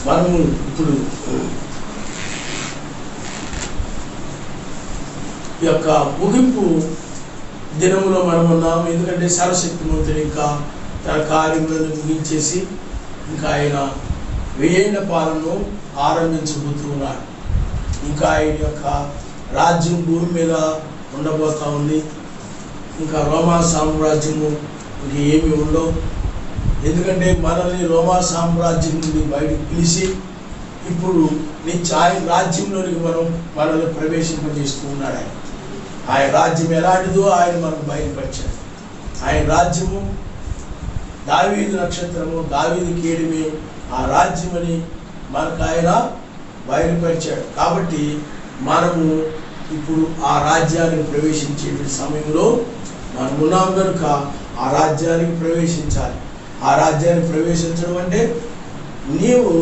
మనము ఇప్పుడు ఈ యొక్క ముగింపు దినములో మనం ఉన్నాము. ఎందుకంటే సర్వశక్తిమంతుడు ఇంకా తన కార్యములను ముగించేసి ఇంకా ఆయన 1000 ఏళ్ల పాలనను ఆరంభించబోతూ ఉన్నాడు. ఇంకా ఆయన యొక్క రాజ్యం భూమి మీద ఉండబోతా ఉంది. ఇంకా రోమా సామ్రాజ్యము ఇంక ఏమి ఉండవు. ఎందుకంటే మనల్ని రోమా సామ్రాజ్యం నుండి బయటకు పిలిచి ఇప్పుడు ఆయన రాజ్యంలోనికి మనల్ని ప్రవేశింపజేస్తూ ఉన్నాడు. ఆయన రాజ్యం ఎలాంటిదో ఆయన మనకు బయలుపరిచాడు. ఆయన రాజ్యము దావీదు నక్షత్రము, దావీదు కేడమే ఆ రాజ్యమని మనకు ఆయన బయలుపరిచాడు. కాబట్టి మనము ఇప్పుడు ఆ రాజ్యానికి ప్రవేశించే సమయంలో మనం ఉన్నాం కనుక ఆ రాజ్యానికి ప్రవేశించాలి. ఆ రాజ్యానికి ప్రవేశించడం అంటే నీవు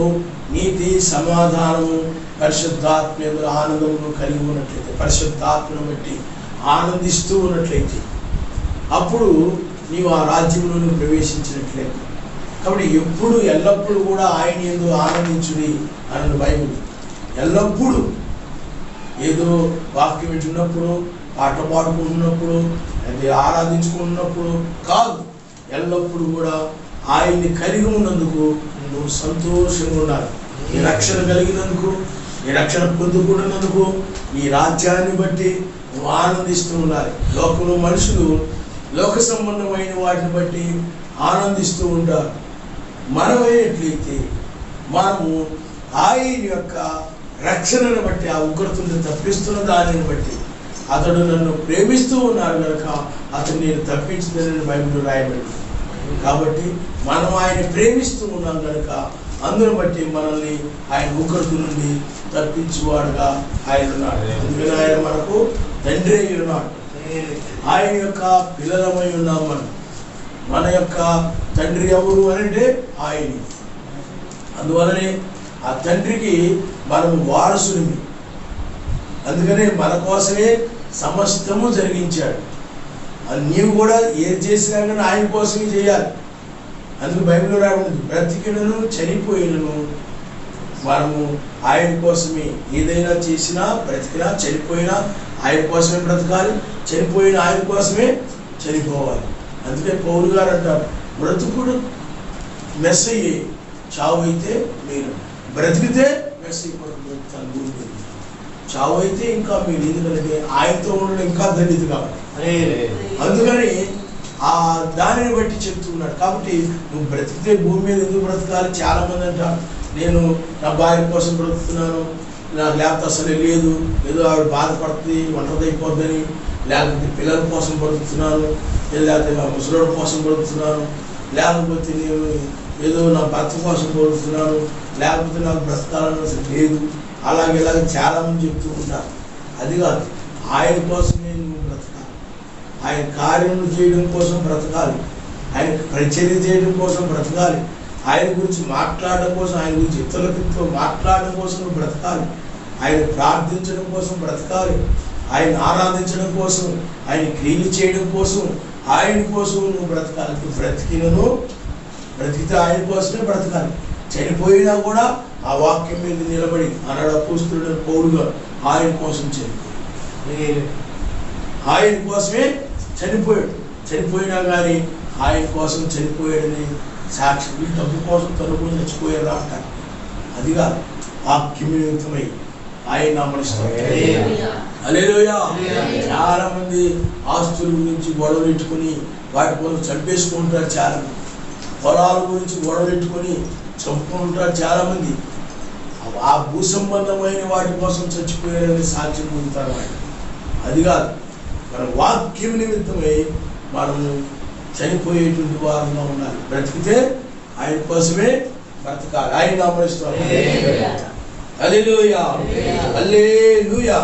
నీతి, సమాధానము, పరిశుద్ధాత్మ ఆనందమును కలిగి ఉన్నట్లయితే, పరిశుద్ధాత్మను బట్టి ఆనందిస్తూ ఉన్నట్లయితే అప్పుడు నీవు ఆ రాజ్యంలోని ప్రవేశించినట్లయితే. కాబట్టి ఎప్పుడు ఎల్లప్పుడూ కూడా ఆయన యందు ఆనందించుడి అన్న బైబిల్. ఎల్లప్పుడూ ఏదో వాక్యం వింటున్నప్పుడు, పాట పాడుకుంటున్నప్పుడు, అది ఆరాధించుకుంటున్నప్పుడు కాదు. ఎల్లప్పుడూ కూడా ఆయన్ని కలిగి ఉన్నందుకు నువ్వు సంతోషంగా ఉండాలి. ఈ రక్షణ కలిగినందుకు, ఈ రక్షణ పొందుకుంటున్నందుకు, ఈ రాజ్యాన్ని బట్టి నువ్వు ఆనందిస్తూ ఉండాలి. లోకంలో మనుషులు లోక సంబంధమైన వాటిని బట్టి ఆనందిస్తూ ఉంటారు. మనమైనట్లయితే మనము ఆయన యొక్క రక్షణను బట్టి, ఆ ఉగ్రతను తప్పిస్తున్న దానిని బట్టి, అతడు నన్ను ప్రేమిస్తూ ఉన్నాడు కనుక అతను నేను తప్పించిందని బైబిల్లో రాయబడింది. కాబట్టి మనం ఆయన ప్రేమిస్తూ ఉన్నాం కనుక అందును బట్టి మనల్ని ఆయన ఉగ్రత నుండి తప్పించువాడుగా ఆయన ఉన్నాడు. అందుకని ఆయన మనకు తండ్రి అయి ఉన్నాడు. ఆయన యొక్క పిల్లలమై ఉన్నాం. మన యొక్క తండ్రి ఎవరు అంటే ఆయన. అందువలనే ఆ తండ్రికి మనం వారసుని. అందుకనే మన కోసమే సమస్తము జరిగించాడు. అది నీవు కూడా ఏది చేసినా కానీ ఆయన కోసమే చేయాలి. అందుకు బైబిల్లో రాబడింది, బ్రతికినను చనిపోయినను మనము ఆయన కోసమే. ఏదైనా చేసినా, బ్రతికినా, చనిపోయినా ఆయన కోసమే బ్రతకాలి, చనిపోయిన ఆయన కోసమే చనిపోవాలి. అందుకే పౌలు గారు అంటారు, బ్రతుకుడు మెస్సయ్యే, చావు అయితే మీరు, బ్రతికితే మెస్సయ్య కొరకు బ్రతుకుతాను భూమి. చావు అయితే ఇంకా మీరు, ఎందుకంటే ఆయనతో ఉండడం ఇంకా ధన్యత కాబట్టి. అందుకని ఆ దానిని బట్టి చెప్తున్నాడు. కాబట్టి నువ్వు బ్రతికితే భూమి మీద ఎందుకు బ్రతకాలి? చాలా మంది అంటారు, నేను నా భార్య కోసం బ్రతుకుతున్నాను, నాకు లేకపోతే అసలే లేదు, ఏదో ఆవిడ బాధపడుతుంది, ఒంటరి అయిపోద్దని, లేకపోతే పిల్లల కోసం బ్రతుకుతున్నాను, లేకపోతే నా ముసలోడి కోసం బ్రతుకుతున్నాను, లేకపోతే నేను ఏదో నా భర్త కోసం బ్రతుకుతున్నాను, లేకపోతే నాకు బ్రతకాలని అసలు లేదు, అలాగే ఇలాగే చాలామంది చెప్తూ ఉంటారు. అది కాదు, ఆయన కోసమే నువ్వు బ్రతకాలి. ఆయన కార్యం చేయడం కోసం బ్రతకాలి, ఆయన పరిచర్య చేయడం కోసం బ్రతకాలి, ఆయన గురించి మాట్లాడడం కోసం, ఆయన గురించి ఇతరులతో మాట్లాడడం కోసం నువ్వు బ్రతకాలి, ఆయన ప్రార్థించడం కోసం బ్రతకాలి, ఆయన ఆరాధించడం కోసం, ఆయన క్రియలు చేయడం కోసం, ఆయన కోసం నువ్వు బ్రతకాలి. బ్రతికినను బ్రతికితే ఆయన కోసమే బ్రతకాలి. చనిపోయినా కూడా ఆ వాక్యం మీద నిలబడి అన్నాడు అపోస్తలుడైన పౌలు గారు, ఆయన కోసం చనిపోయాడు, ఆయన కోసమే చనిపోయాడు. చనిపోయినా కానీ ఆయన కోసం చనిపోయాడని సాక్షి. వీళ్ళు డబ్బు కోసం తనుకుని చచ్చిపోయారు అంటారు. అది కాదు, వాక్యం నిమిత్తమై ఆయన నమ్మనిస్తారు. హల్లెలూయా. చాలా మంది ఆస్తుల గురించి గొడవలు పెట్టుకుని వాటి కోసం చంపేసుకుంటారు. చాలా మంది పొలాల గురించి గొడవలు పెట్టుకొని చంపుకుంటారు. చాలా మంది ఆ భూ సంబంధమైన వాటి కోసం చచ్చిపోయారని సాక్ష్యం పొందుతారు వాళ్ళు. అది కాదు, మన వాక్యం నిమిత్తమై మనము చనిపోయేటువంటి వారంగా ఉండాలి. బ్రతికితే ఆయన కోసమే బ్రతకాలి. ఆయన నామనిస్తాం. హల్లెలూయా, హల్లెలూయా.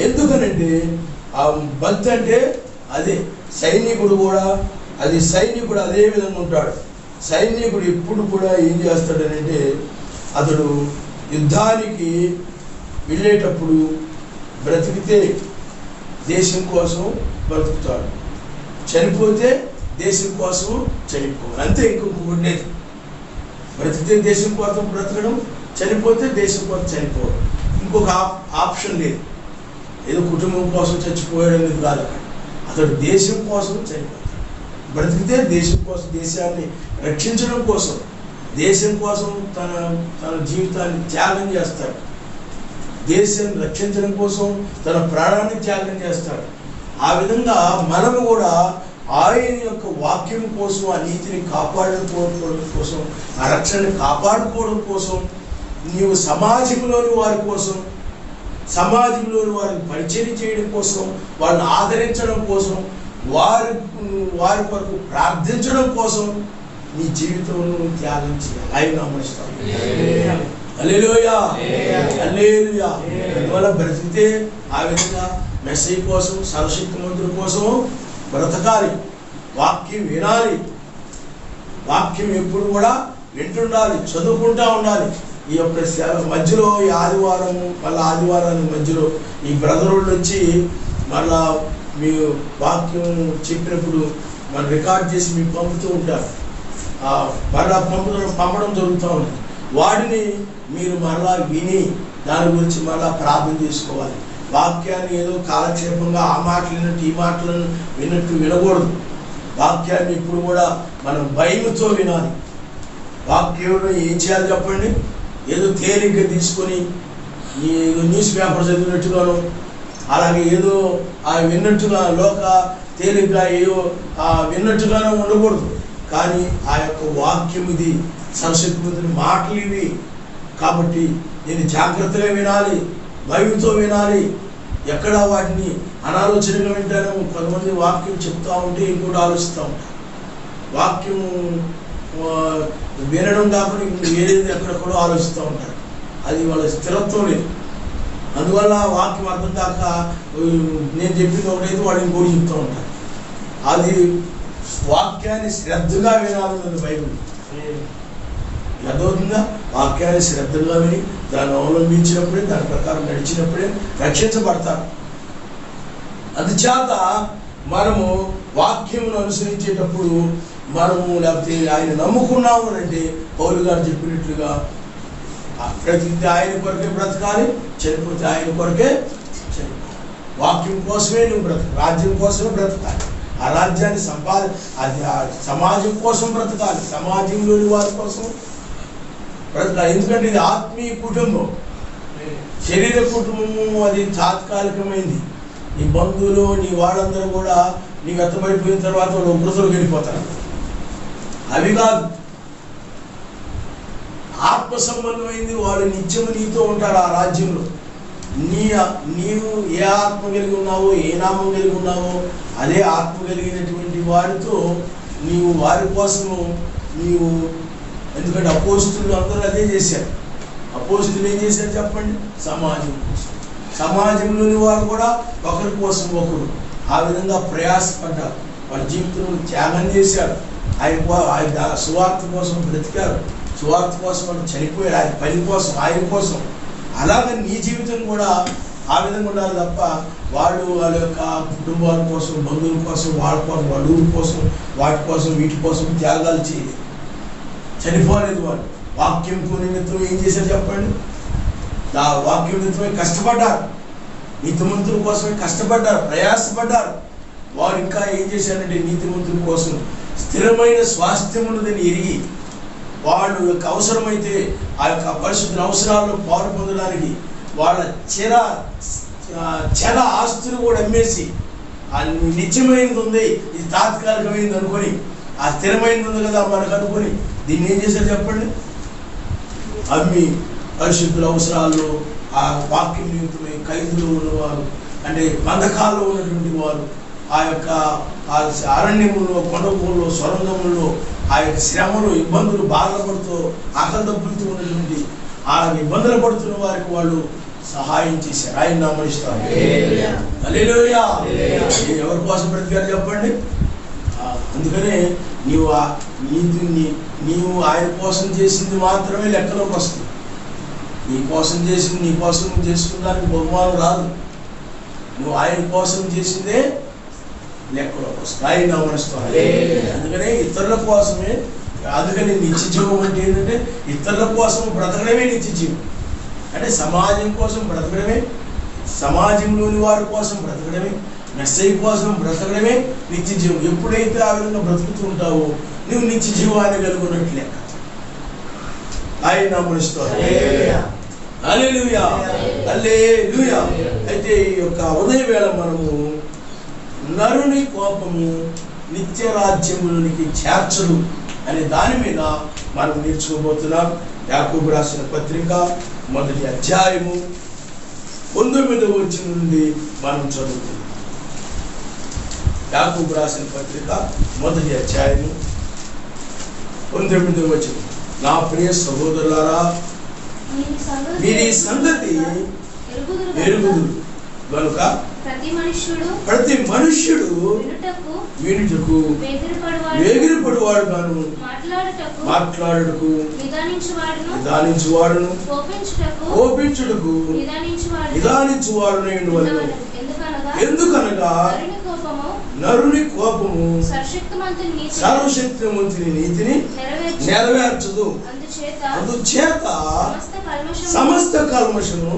ఎందుకనంటే ఆ భక్తి అంటే అదే. సైనికుడు కూడా అది, సైనికుడు అదే విధంగా ఉంటాడు. సైనికుడు ఎప్పుడు కూడా ఏం చేస్తాడనంటే, అతడు యుద్ధానికి వెళ్ళేటప్పుడు బ్రతికితే దేశం కోసం బ్రతుకుతాడు, చనిపోతే దేశం కోసం చనిపోవాలి. అంతే, ఇంకొకటి లేదు. బ్రతికితే దేశం కోసం బ్రతకడం, చనిపోతే దేశం కోసం చనిపోవడం. ఇంకొక ఆప్షన్ లేదు. ఏదో కుటుంబం కోసం చచ్చిపోయాడు అనేది కాదు. అతడు దేశం కోసం చనిపోతాడు. బ్రతికితే దేశం కోసం, దేశాన్ని రక్షించడం కోసం, దేశం కోసం తన జీవితాన్ని త్యాగం చేస్తాడు. దేశాన్ని రక్షించడం కోసం తన ప్రాణాన్ని త్యాగం చేస్తాడు. ఆ విధంగా మనము కూడా ఆయన యొక్క వాక్యం కోసం, ఆ నీతిని కాపాడుకోవడం కోసం, ఆ రక్షణని కాపాడుకోవడం కోసం, నీవు సమాజంలోని వారి కోసం, సమాజంలోని వారిని పరిచయం చేయడం కోసం, వాళ్ళని ఆదరించడం కోసం, వారి కొరకు ప్రార్థించడం కోసం నీ జీవితంలో త్యాగం చేయాలి. ఆయన నమ్ముస్తాం. హల్లెలూయా, హల్లెలూయా. అందువల్ల బ్రతికితే ఆ విధంగా మెస్సీ కోసం, సర్వశక్తిమంతుడి కోసం బ్రతకాలి. వాక్యం వినాలి. వాక్యం ఎప్పుడు కూడా వింటుండాలి, చదువుకుంటా ఉండాలి. ఈ యొక్క మధ్యలో ఈ ఆదివారం, మళ్ళీ ఆదివారానికి మధ్యలో ఈ బ్రదరుళ్ళు వచ్చి మళ్ళా మీ వాక్యం చెప్పినప్పుడు మనం రికార్డ్ చేసి మీకు పంపుతూ ఉంటారు. మళ్ళా పంపడం జరుగుతూ ఉంది. వాటిని మీరు మరలా విని దాని గురించి మళ్ళా ప్రార్థన చేసుకోవాలి. వాక్యాన్ని ఏదో కాలక్షేపంగా ఆ మాటలు విన్నట్టు, ఈ మాటలను విన్నట్టు వినకూడదు. వాక్యాన్ని ఇప్పుడు కూడా మనం భయంతో వినాలి. వాక్యంలో ఏం చేయాలి చెప్పండి? ఏదో తేలిగ్గా తీసుకొని ఏదో న్యూస్ పేపర్ చదివినట్టుగాను, అలాగే ఏదో విన్నట్టుగా తేలిగ్గా ఏదో విన్నట్టుగానే ఉండకూడదు. కానీ ఆ యొక్క వాక్యం ఇది, సర్వశక్తిమంతుని మాటలు ఇవి. కాబట్టి నేను జాగ్రత్తగా వినాలి, భయంతో వినాలి. ఎక్కడ వాటిని అనాలోచనగా వింటాను. కొంతమంది వాక్యం చెప్తా ఉంటే ఇంకోటి ఆలోచిస్తూ ఉంటారు. వాక్యం వినడం కాకుండా వేరేది ఎక్కడెక్కడో ఆలోచిస్తూ ఉంటారు. అది వాళ్ళ స్థిరత్వం లేదు. అందువల్ల వాక్యం అర్థం కాక నేను చెప్పింది ఒకటైతే వాడు ఇంకోటి చెప్తూ ఉంటారు. అది వాక్యాన్ని శ్రద్ధగా వినాలన్నది బైబిల్. అర్థమవుతుందా? వాక్యాన్ని శ్రద్ధగా విని దాన్ని అవలంబించినప్పుడే, దాని ప్రకారం నడిచినప్పుడే రక్షించబడతారు. అందుచేత మనము వాక్యమును అనుసరించేటప్పుడు మనము, లేకపోతే ఆయన నమ్ముకున్నాము అంటే పౌలు గారు చెప్పినట్లుగా బ్రతికితే ఆయన కొరకే బ్రతకాలి, చనిపోతే ఆయన కొరకే చనిపోవాలి. వాక్యం కోసమే నువ్వు బ్రతకాలి, రాజ్యం కోసమే బ్రతకాలి. ఆ రాజ్యాన్ని సమాజం కోసం బ్రతకాలి, సమాజంలోని వారి కోసం బ్రతకాలి. ఎందుకంటే ఇది ఆత్మీయ కుటుంబం. శరీర కుటుంబము అది తాత్కాలికమైంది. నీ బంధువులు, నీ వాళ్ళందరూ కూడా నీకు అర్థమైపోయిన తర్వాత వాళ్ళు ఉగ్రతలు వెళ్ళిపోతారు. అవి కాదు, ఆత్మ సంబంధమైంది. వాళ్ళు నిత్యము నీతో ఉంటారు ఆ రాజ్యంలో. నీవు ఏ ఆత్మ కలిగి ఉన్నావో, ఏ నామం కలిగి ఉన్నావో, అదే ఆత్మ కలిగినటువంటి వారితో నీవు వారి కోసము నీవు. ఎందుకంటే అపోస్తులు అందరూ అదే చేశారు. అపోస్తులు ఏం చేశారు చెప్పండి? సమాజం కోసం, సమాజంలోని వారు కూడా ఒకరి కోసం ఒకరు ఆ విధంగా ప్రయాసపడ్డారు. వాళ్ళ జీవితంలో త్యాగం చేశారు. ఆయన సువార్త కోసం బ్రతికారు, సువార్త కోసం వాళ్ళు చనిపోయారు, ఆయన పని కోసం, ఆయన కోసం. అలాగే నీ జీవితం కూడా ఆ విధంగా ఉండాలి తప్ప వాళ్ళు వాళ్ళ యొక్క కుటుంబాల కోసం, బంధువుల కోసం, వాళ్ళ కోసం, వాళ్ళ ఊరి కోసం, వాటి కోసం, వీటి కోసం త్యాగాలు చేయలేదు, చనిపోలేదు. వాళ్ళు వాక్యం నిమిత్తం ఏం చేశారు చెప్పండి? ఆ వాక్యం నిమిత్తమే కష్టపడ్డారు, నీతిమంతుల కోసమే కష్టపడ్డారు, ప్రయాసపడ్డారు. వారు ఇంకా ఏం చేశారంటే నీతిమంతుల కోసం స్థిరమైన స్వాస్థ్యం ఉన్నదని ఎరిగి వాళ్ళు యొక్క అవసరమైతే ఆ యొక్క పరిశుద్ధ అవసరాల్లో పాలు పొందడానికి వాళ్ళ చల ఆస్తులు కూడా అమ్మేసి, ఆ నిత్యమైనది ఉంది, ఇది తాత్కాలికమైనది అనుకొని, ఆ స్థిరమైనది ఉంది కదా మనకు అనుకొని దీన్ని ఏం చేశారు చెప్పండి? అమ్మి పరిశుద్ధుల అవసరాల్లో ఆ వాక్యం నిమిత్తమై ఖైదులో ఉన్నవారు, అంటే బంధకాల్లో ఉన్నటువంటి వారు, ఆ యొక్క అరణ్యములో, కొండములో, సొరంగముల్లో ఆ యొక్క శ్రమలు, ఇబ్బందులు, బాధలు పడుతూ ఆకలి దప్పులతో ఉన్నటువంటి ఆ ఇబ్బందులు పడుతున్న వారికి వాళ్ళు సహాయం చేశారు. ఆయన నామనిస్తారు. హల్లెలూయా. ఎవరి కోసం బ్రతికారు చెప్పండి? అందుకనే నీవు ఆయన కోసం చేసింది మాత్రమే లెక్కలోకి వస్తుంది. నీ కోసం చేసింది, నీ కోసం చేసుకున్నానికి బహుమానం రాదు. నువ్వు ఆయన కోసం చేసిందే లెక్కలోకి వస్తుంది. ఆయన నామనిస్తారు. అందుకనే ఇతరుల కోసమే అందుకని నిత్య జీవం అంటే ఏంటంటే ఇతరుల కోసం బ్రతకడమే నిత్య జీవం. అంటే సమాజం కోసం బ్రతకడమే, సమాజంలోని వారి కోసం బ్రతకడమే, మెస్సై కోసం బ్రతకడమే నిత్య జీవం. ఎప్పుడైతే ఆ విధంగా బ్రతుకుతూ ఉంటావో నువ్వు నిత్య జీవాన్ని కలుగున్నట్లు లెక్క. ఆయన నామమున హల్లెలూయా, హల్లెలూయా. అయితే ఈ యొక్క ఉదయ వేళ మనము నరుని కోపము నిత్య రాజ్యములోనికి చేర్చడు అనే దాని మీద మనం నేర్చుకోబోతున్నాం. యాకోబు రాసిన పత్రిక 1వ అధ్యాయము 9వ వచనం నుండి మనం చదువుతున్నాం. యాకోబు రాసిన పత్రిక 1వ అధ్యాయము 9వ వచనం. నా ప్రియ సహోదరులారా, మీరు ఈ సంగతి ఎరుగుదురు కనుక ప్రతి మనుష్యుడు వినుటకు వేగిరపడువాడు గాను, మాట్లాడుటకు నిదానించువాడును, కోపించుటకు నిదానించువాడునై ఉండవలెను. ఎందుకనగా నరుని కోపము సర్వశక్తిమంతుని నీతిని నెరవేర్చదు. అందుచేత సమస్త కల్మషము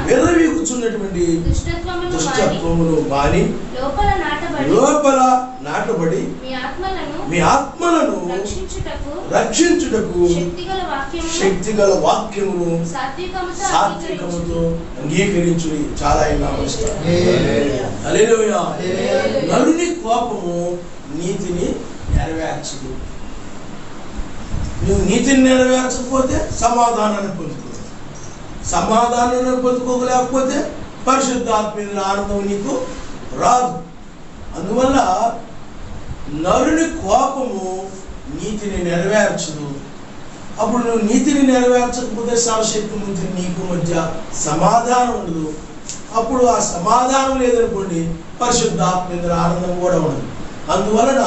విర్రవీగుచున్నటువంటి దుష్టత్వమును మాని లోపల నాటబడి మీ ఆత్మలను రక్షించుటకు శక్తిగల వాక్యమును సాత్వికముతో అంగీకరించుడి. చాలా హల్లెలూయా. నరుని కోపము నీతిని నెరవేర్చదు. నువ్వు నీతిని నెరవేర్చకపోతే సమాధానాన్ని పొందుకో, సమాధానాన్ని పొందుకోలేకపోతే పరిశుద్ధాత్మ ఆనందం నీకు రాదు. అందువల్ల నరుని కోపము నీతిని నెరవేర్చదు. అప్పుడు నువ్వు నీతిని నెరవేర్చకపోతే సర్వశక్తిమంతుని నీకు మధ్య సమాధానం ఉండదు. అప్పుడు ఆ సమాధానం లేదనుకోండి, పరిశుద్ధాత్మ ఆనందం కూడా ఉండదు. అందువలన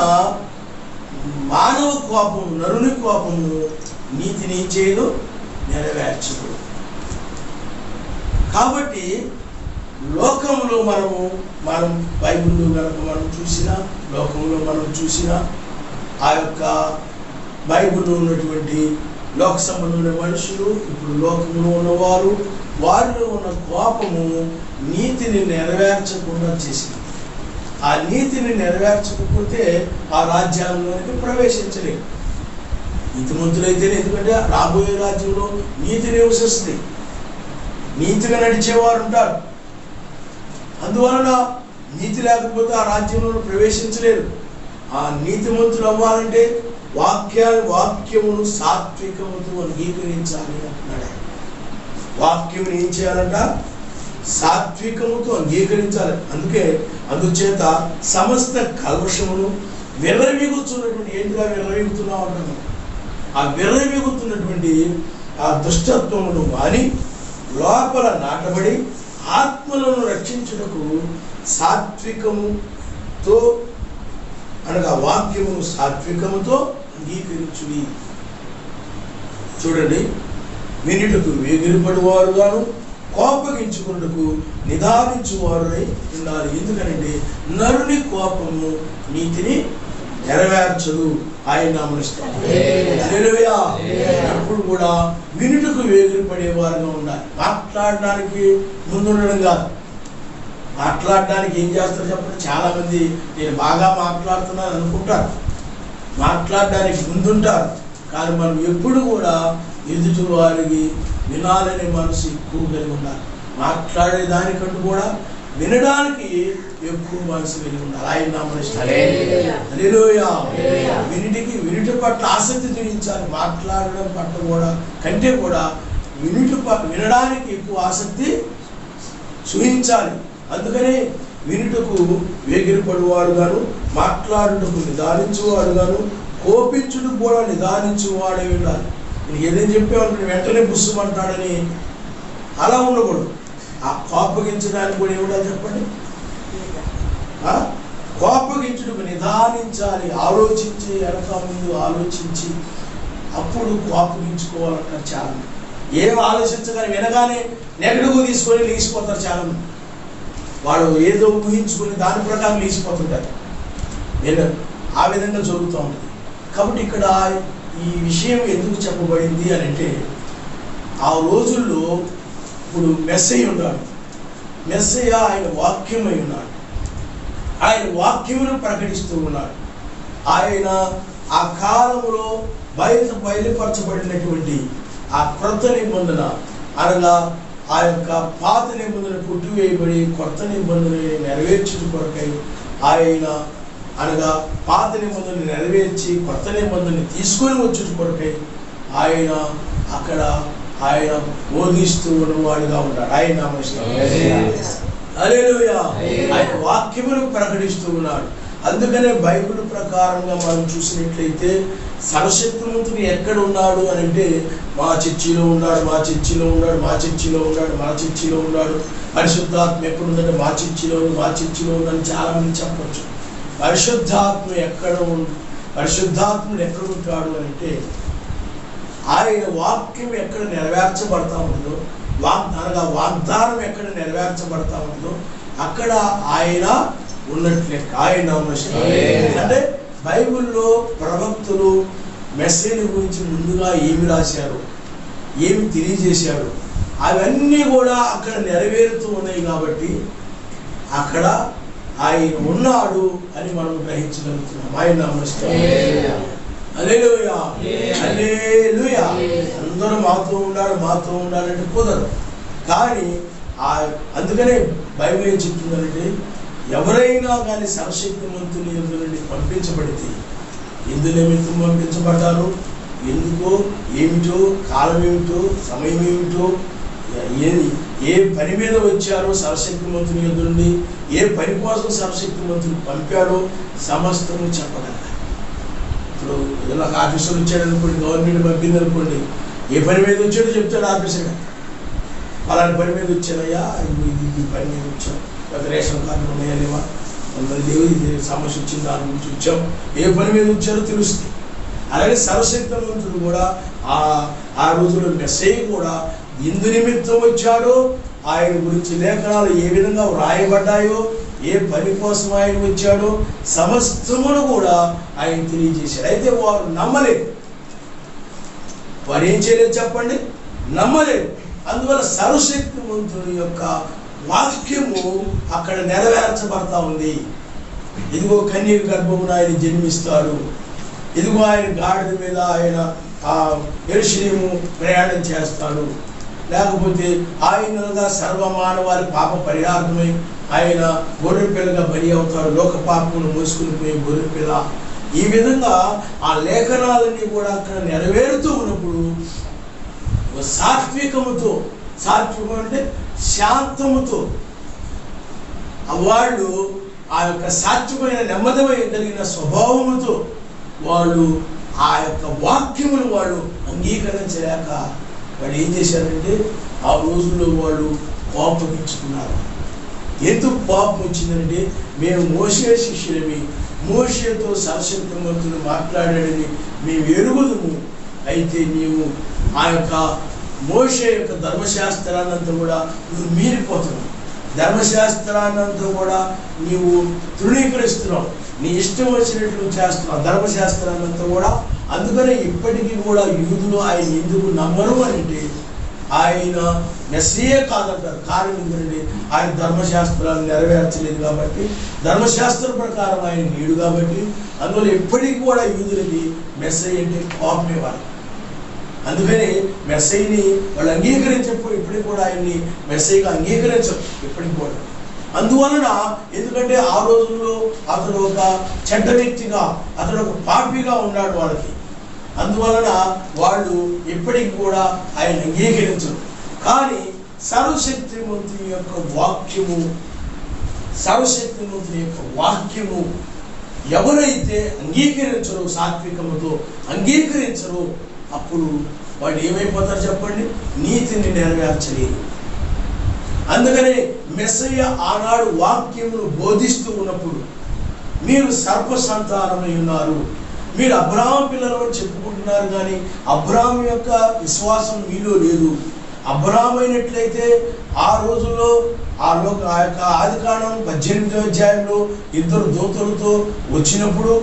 మానవ కోపము, నరుని కోపము నీతిని చేయదు, నెరవేర్చదు. కాబట్టి లోకంలో మనం బైబిల్లో కనుక మనం చూసినా, లోకంలో మనం చూసినా ఆ యొక్క బైబిల్లో ఉన్నటువంటి లోక సంబంధమైన మనుషులు, ఇప్పుడు లోకంలో ఉన్నవారు, వారిలో ఉన్న కోపము నీతిని నెరవేర్చకుండా చేసింది. ఆ నీతిని నెరవేర్చకపోతే ఆ రాజ్యాంగంలోనికి ప్రవేశించలేదు. నీతిమంతులైతేనే, ఎందుకంటే రాబోయే రాజ్యంలో నీతి నివసిస్తుంది, నీతిగా నడిచేవారు ఉంటారు. అందువలన నీతి లేకపోతే ఆ రాజ్యంలో ప్రవేశించలేరు. ఆ నీతిమంతులు అవ్వాలంటే వాక్యమును సాత్వికముతో అంగీకరించాలి అంటున్నాడు. వాక్యమును ఏం చేయాలంట? సాత్వికముతో అంగీకరించాలి. అందుచేత సమస్త కల్మషమును విర్రవీగుతున్నటువంటి, ఏంటిగా విర్రవీగుతున్నావు అంటున్నాను, ఆ విర్రవీగుతున్నటువంటి ఆ దుష్టత్వమును మాని లోపల నాటబడి ఆత్మలను రక్షించుటకు సాత్వికముతో అనగా వాక్యమును సాత్వికముతో అంగీకరించుడి. చూడండి, వినుటకు వేగిరపడువారు గాను, కోపగించుకున్నకు నిదానించువారునై ఉండాలి. ఎందుకనంటే నరుని కోపము నీతిని నెరవేర్చదు. ఆయన నామమున హల్లెలూయా. ఎప్పుడు కూడా వినుటకు వేగిరపడేవారుగా ఉండాలి. మాట్లాడడానికి ముందుండడం కాదు. మాట్లాడడానికి ఏం చేస్తారు చెప్పండి? చాలా మంది నేను బాగా మాట్లాడుతున్నాను అనుకుంటారు, మాట్లాడడానికి ముందుంటారు. కానీ మనం ఎప్పుడు కూడా ఎదుటి వారికి వినాలనే మనసు ఎక్కువ కలిగి ఉండాలి. మాట్లాడే దానికంటూ కూడా వినడానికి ఎక్కువ మనసు కలిగి ఉండాలి. ఆయన నామమున హల్లెలూయా. వినుట పట్ల ఆసక్తి చూపించాలి. మాట్లాడడం పట్ల కూడా కంటే కూడా వినడానికి ఎక్కువ ఆసక్తి చూపించాలి. అందుకనే వినుటకు వేగిరపడువాడు గాను, మాట్లాడుటకు నిదానించువాడు గాను, కోపించుడు కూడా నిదానించువాడే ఉండాలి. నేను ఏదైనా చెప్పేవాళ్ళు వెంటనే బుస్సుమంటాడని అలా ఉండకూడదు. ఆ కోపగించడానికి కూడా ఏమిటో చెప్పండి. కోపగించుటకు నిదానించాలి, ఆలోచించి, వెనక ముందు ఆలోచించి అప్పుడు కోపగించుకోవాలంటారు చాలా మంది. ఏం ఆలోచించగానే వినగానే నెగటివ్గా తీసుకొని లేచిపోతారు చాలా మంది. వాళ్ళు ఏదో ఊహించుకొని దాని ప్రకారం లేచిపోతుంటారు. ఆ విధంగా జరుగుతూ ఉంటుంది. కాబట్టి ఇక్కడ ఈ విషయం ఎందుకు చెప్పబడింది అని అంటే, ఆ రోజుల్లో ఇప్పుడు మెస్సయ్య ఉన్నాడు. మెస్సయ్య ఆయన వాక్యమై ఉన్నాడు. ఆయన వాక్యమును ప్రకటిస్తూ ఉన్నాడు. ఆయన ఆ కాలంలో బయలుపరచబడినటువంటి ఆ క్రొత్త నిబంధన అనగా ఆ యొక్క పాత నిబంధన కొట్టివేయబడి కొత్త నిబంధన నెరవేర్చుట కొరకై ఆయన అనగా పాత నిబంధన నెరవేర్చి కొత్త నిబంధన తీసుకొని వచ్చుట కొరకై ఆయన అక్కడ ఆయన బోధిస్తూ ఉన్నవాడుగా ఉన్నాడు. ఆయన హల్లెలూయా. ఆయన వాక్యమును ప్రకటిస్తూ ఉన్నాడు. అందుకనే బైబిల్ ప్రకారంగా మనం చూసినట్లయితే సర్వశక్తిమంతుడు ఎక్కడ ఉన్నాడు అని అంటే, మా చర్చిలో ఉన్నాడు, మా చర్చిలో ఉన్నాడు, మా చర్చిలో ఉన్నాడు, మా చర్చిలో ఉన్నాడు. పరిశుద్ధాత్మ ఎక్కడ ఉందంటే మా చర్చిలో ఉందని చాలా మంది చెప్పచ్చు. పరిశుద్ధాత్ముడు ఎక్కడ ఉంటాడు అని అంటే, ఆయన వాక్యం ఎక్కడ నెరవేర్చబడతా ఉంటుందో, అనగా వాగ్దానం ఎక్కడ నెరవేర్చబడతా ఉంటుందో అక్కడ ఆయన ఉన్నట్లే. ఆయన అంటే బైబిల్లో ప్రవక్తలు మెస్సయ్య గురించి ముందుగా ఏమి రాశారు, ఏమి తెలియజేశారు, అవన్నీ కూడా అక్కడ నెరవేరుతూ ఉన్నాయి. కాబట్టి అక్కడ ఆయన ఉన్నాడు అని మనం గ్రహించగలుగుతున్నాం. ఆయన హల్లెలూయా, హల్లెలూయా. అందరూ మాతో ఉండాలంటే కుదరదు. కానీ అందుకనే బైబిల్ ఏం చెప్తుందంటే, ఎవరైనా కానీ సర్వశక్తిమంతుని యందు నుండి పంపించబడితే, ఎందు నిమిత్తం పంపించబడ్డారు, ఎందుకో ఏమిటో, కాలం ఏమిటో, సమయం ఏమిటో, ఏ పని మీద వచ్చారో సర్వశక్తిమంతుని యందు నుండి, ఏ పని కోసం సర్వశక్తిమంతుని పంపాడో సమస్తము చెప్పగలరు. ఇప్పుడు ఏదైనా ఆఫీసర్ వచ్చాడు అనుకోండి, గవర్నమెంట్ పంపింది అనుకోండి, ఏ పని మీద వచ్చాడో చెప్తాడు ఆఫీసర్. అలాంటి పని మీద వచ్చానయ్యా, ఈ పని మీద వచ్చాం, రేషన్ కార్డు ఉన్నాయా లేవా, ఇది సమస్య వచ్చింది, దాని గురించి వచ్చాం, ఏ పని మీద వచ్చారో తెలుస్తుంది. అలాగే సర్వశక్తిమంతుడు కూడా ఆ రోజుల్లో మెస్సయ్య కూడా ఎందు నిమిత్తం వచ్చాడో, ఆయన గురించి లేఖనాలు ఏ విధంగా వ్రాయబడ్డాయో, ఏ పని కోసం ఆయన వచ్చాడో సమస్తమును కూడా ఆయన తెలియజేశాడు. అయితే వారు నమ్మలేదు. వారు ఏం చేయలేదు చెప్పండి? నమ్మలేదు. అందువల్ల సర్వశక్తిమంతుని యొక్క వాక్యము అక్కడ నెరవేర్చబడతా ఉంది. ఇదిగో కన్యక గర్భమున ఆయన జన్మిస్తాడు, ఇదిగో ఆయన గాడిద మీద ఆయన యెరూషలేము ప్రయాణం చేస్తాడు, లేకపోతే ఆయనగా సర్వమానవారి పాప పరిహారమై ఆయన గొర్రె పిల్లగా బలి అవుతాడు, లోక పాపమును మోసుకుని పోయే గొర్రె పిల్ల. ఈ విధంగా ఆ లేఖనాలన్నీ కూడా అక్కడ నెరవేరుతూ ఉన్నప్పుడు సాత్వికముతో, సాత్వికం అంటే శాంతముతో, వాళ్ళు ఆ యొక్క సాత్వికమైన నెమ్మదిమై కలిగిన స్వభావముతో వాళ్ళు ఆ యొక్క వాక్యమును వాళ్ళు అంగీకరించలేక వాళ్ళు ఏం చేశారంటే, ఆ రోజుల్లో వాళ్ళు కోపగించుకున్నారు. ఎందుకు కోపం వచ్చిందంటే, మేము మోషే శిష్యులమి, మోషేతో సర్వశక్తిమంతుడు మాట్లాడాడని మేము ఎరుగుదుము, అయితే నీవు ఆ యొక్క మోషే యొక్క ధర్మశాస్త్రాన్నంతా కూడా నువ్వు మీరిపోతున్నావు, ధర్మశాస్త్రాన్నంతా కూడా నీవు తృణీకరిస్తున్నావు, నీ ఇష్టం వచ్చినట్లు చేస్తున్నావు ధర్మశాస్త్రాన్నంతా కూడా. అందుకనే ఇప్పటికీ కూడా యూదులు ఆయన ఎందుకు నమ్మరు అంటే, ఆయన మెస్సయ్య కాదంటారు. కారణం ఏంటంటే, ఆయన ధర్మశాస్త్రాలు నెరవేర్చలేదు కాబట్టి, ధర్మశాస్త్రం ప్రకారం ఆయన లేడు కాబట్టి. అందువల్ల ఎప్పటికీ కూడా యూదులకి మెస్సయ్య అంటే కోపమే వాళ్ళు. అందుకని మెస్సయ్యని వాళ్ళు అంగీకరించప్పుడు ఇప్పటికి కూడా ఆయన్ని మెస్సయ్యగా అంగీకరించరు ఇప్పటికి కూడా. అందువలన ఎందుకంటే ఆ రోజుల్లో అతడు ఒక చెడ్డ వ్యక్తిగా, అతడు ఒక పాపిగా ఉన్నాడు వాళ్ళకి. అందువలన వాళ్ళు ఇప్పటికి కూడా ఆయన అంగీకరించరు. కానీ సర్వశక్తిమంతుని యొక్క వాక్యము ఎవరైతే అంగీకరించరో, సాత్వికముతో అంగీకరించరో, అప్పుడు వాళ్ళు ఏమైపోతారు చెప్పండి? నీతిని నెరవేర్చలేరు. అందుకనే మెస్సయ్య ఆనాడు వాక్యమును బోధిస్తూ ఉన్నప్పుడు, మీరు సర్ప సంతానమై ఉన్నారు, మీరు అబ్రహాము పిల్లలు అని చెప్పుకుంటున్నారు, కానీ అబ్రహాము యొక్క విశ్వాసం మీలో లేదు. అబ్రహాము అయినట్లయితే ఆ రోజుల్లో ఆ యొక్క ఆదికాండం 18వ అధ్యాయంలో 2 దూతలతో వచ్చినప్పుడు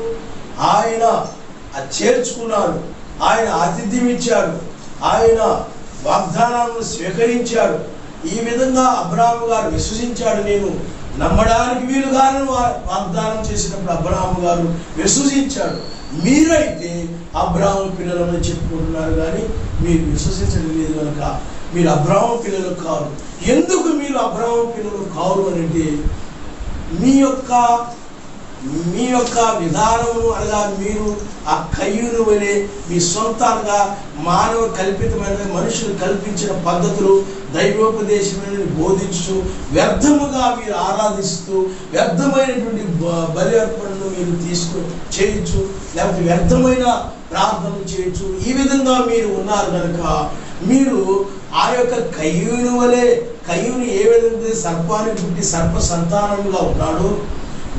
ఆయన అది చేర్చుకున్నాడు. ఆయన ఆతిథ్యం ఇచ్చాడు, ఆయన వాగ్దానాలను స్వీకరించాడు. ఈ విధంగా అబ్రాహాము గారు విశ్వసించాడు. నేను నమ్మడానికి వీలుగాను వాగ్దానం చేసినప్పుడు అబ్రాహాము గారు విశ్వసించాడు. మీరైతే అబ్రాహాము పిల్లలను చెప్పుకుంటున్నారు, కానీ మీరు విశ్వసించడం లేదు కనుక మీరు అబ్రాహాము పిల్లలు కారు. ఎందుకు మీరు అబ్రాహాము పిల్లలు కారు అని అంటే, మీ యొక్క విధానము అనగా మీరు ఆ కయ్యూను వలె మీ సొంతంగా మానవ కల్పితమైన మనుషులు కల్పించిన పద్ధతులు దైవోపదేశమైన బోధించు వ్యర్థముగా మీరు ఆరాధిస్తూ వ్యర్థమైనటువంటి బలి అర్పణను మీరు చేయొచ్చు, లేకపోతే వ్యర్థమైన ప్రార్థనలు చేయొచ్చు. ఈ విధంగా మీరు ఉన్నారు కనుక మీరు ఆ యొక్క కయ్యూను వలె, కయ్యూను ఏ విధంగా సర్పాన్ని పుట్టి సర్ప సంతానముగా ఉన్నాడో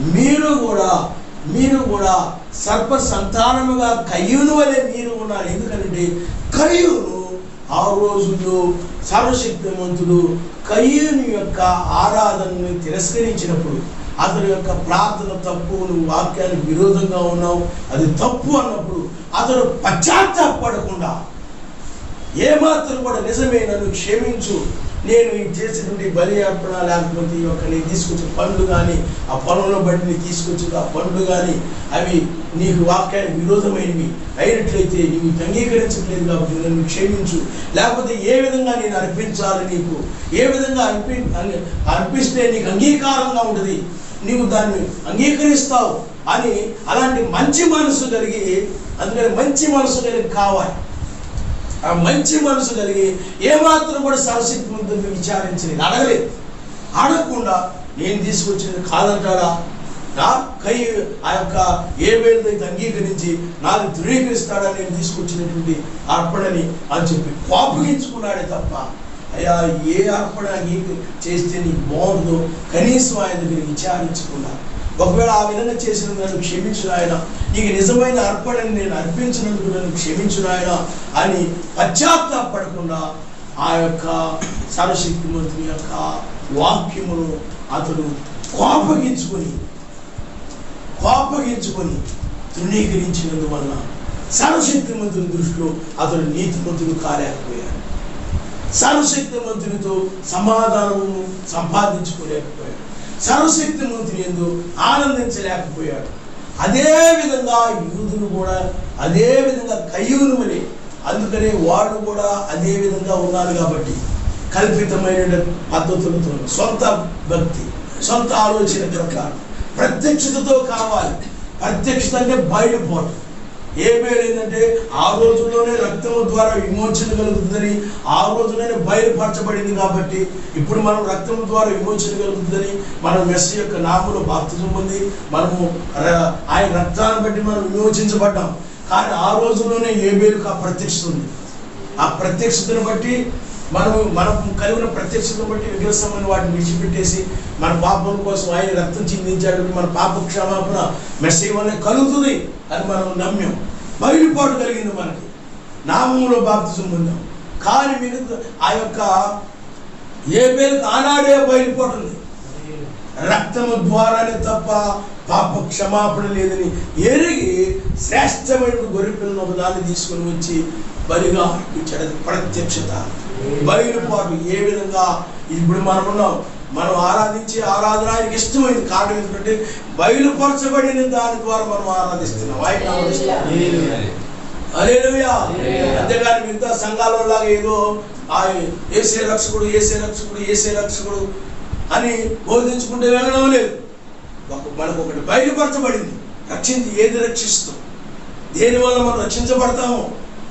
మీరు కూడా సర్ప సంతానముగా కయ్యూను వలె మీరు ఉన్నారు. ఎందుకంటే కయ్యూను ఆ రోజుల్లో సర్వశక్తిమంతుడు కయ్యూను యొక్క ఆరాధనని తిరస్కరించినప్పుడు, అతని యొక్క ప్రార్థన తప్పు, నువ్వు వాక్యానికి విరోధంగా ఉన్నావు, అది తప్పు అన్నప్పుడు అతడు పశ్చాత్తాపడకుండా ఏమాత్రం కూడా నిజమే, నన్ను క్షమించు, నేను చేసినటువంటి బలి అర్పణ లేకపోతే ఈ యొక్క నేను తీసుకొచ్చిన పండ్లు కానీ ఆ పొలంలో బట్టి నేను తీసుకొచ్చిన ఆ పండ్లు కానీ అవి నీకు వాక్యానికి విరోధమైనవి అయినట్లయితే నీవు అంగీకరించట్లేదు కాబట్టి నన్ను క్షమించు, లేకపోతే ఏ విధంగా నేను అర్పించాలి, నీకు ఏ విధంగా అర్పిస్తే నీకు అంగీకారంగా ఉంటుంది, నీవు దాన్ని అంగీకరిస్తావు అని అలాంటి మంచి మనసు కలిగి, అందుకని మంచి మనసు కలిగి కావాలి. ఆ మంచి మనసు కలిగి ఏమాత్రం కూడా సర్వశక్తిమంతుడిని విచారించలేదు, అడగలేదు. అడగకుండా నేను తీసుకొచ్చింది కాదంటాడా, నా ఆ యొక్క ఏబేలుదైతే అంగీకరించి నాకు ధృవీకరిస్తాడా నేను తీసుకొచ్చినటువంటి అర్పణని అని చెప్పి కోపగించుకున్నాడే తప్ప, అయ్యా ఏ అర్పణ చేస్తే నీకు బాగుందో కనీసం ఆయన దగ్గర విచారించుకున్నాను. ఒకవేళ ఆ విధంగా చేసిన నన్ను క్షమించు ఆయన, నీకు నిజమైన అర్పణని నేను అర్పించినందుకు నన్ను క్షమించు ఆయన అని పశ్చాత్తాపడకుండా ఆ యొక్క సర్వశక్తిమంతుని యొక్క వాక్యమును అతడు కోపగించుకొని తృణీకరించినందువల్ల సర్వశక్తిమంతుని దృష్టిలో అతడు నీతిమంతుడు కాలేకపోయాడు, సర్వశక్తిమంతునితో సమాధానము సంపాదించుకోలేకపోయాడు, సర్వశక్తిమంతుని యందు ఆనందించలేకపోయాడు. అదే విధంగా యూదులు కూడా అదే విధంగా కయ్యూను వలె, అందుకనే వాళ్ళు కూడా అదే విధంగా ఉన్నారు కాబట్టి కల్పితమైన పద్ధతులతో సొంత భక్తి, సొంత ఆలోచన ప్రకారం ప్రత్యక్షతతో కావాలి. ప్రత్యక్షత అంటే బయలుపోవడం. ఏంటంటే ఆ రోజుల్లోనే రక్తము ద్వారా విమోచన కలుగుతుందని, ఆ రోజులోనే బయలుపరచబడింది కాబట్టి ఇప్పుడు మనం రక్తము ద్వారా విమోచన కలుగుతుందని మనం మెస్సీ యొక్క నామములో బాప్తిజం పొంది మనము ఆయన రక్తాన్ని బట్టి మనం విమోచించబడ్డాం. కానీ ఆ రోజుల్లోనే ఏబేలుకు ఆ ప్రత్యక్షత ఉంది. ఆ ప్రత్యక్షతను బట్టి మనం కలిగిన ప్రత్యక్షతను బట్టి విగ్రహమైన వాటిని విడిచిపెట్టేసి మన పాపం కోసం ఆయన రక్తం చిందించాడు, మన పాప క్షమాపణ మెస్సీ వల్లే కలుగుతుంది అని మనం నమ్మాం. బయలుపాటు కలిగింది, మనకి నామములో బాప్తిజం పొందాం. కానీ మీరు ఆ యొక్క ఏబేలుకు ఆనాడే బయలుపాటు ఉంది, రక్తము ద్వారానే తప్ప పాప క్షమాపణ లేదని ఎరిగి శ్రేష్టమైన గొర్రెపిల్లను ఒక దాన్ని తీసుకొని వచ్చి బలిగా అర్పించాడు. ప్రత్యక్షత, బయలుపాటు. ఏ విధంగా ఇప్పుడు మనం ఉన్నాం, మనం ఆరాధించే ఆరాధన ఆయనకి ఇష్టమైంది. కారణం ఏంటంటే బయలుపరచబడిన దాని ద్వారా మనం ఆరాధిస్తున్నాం, ఆయన హల్లెలూయా. అంతేగాని మిగతా సంఘాలలాగా ఏదో ఏసే రక్షకుడు అని బోధించుకుంటే వెళ్ళడం లేదు. మనకు ఒకటి బయలుపరచబడింది, ఏది రక్షిస్తాం, దేనివల్ల మనం రక్షించబడతామో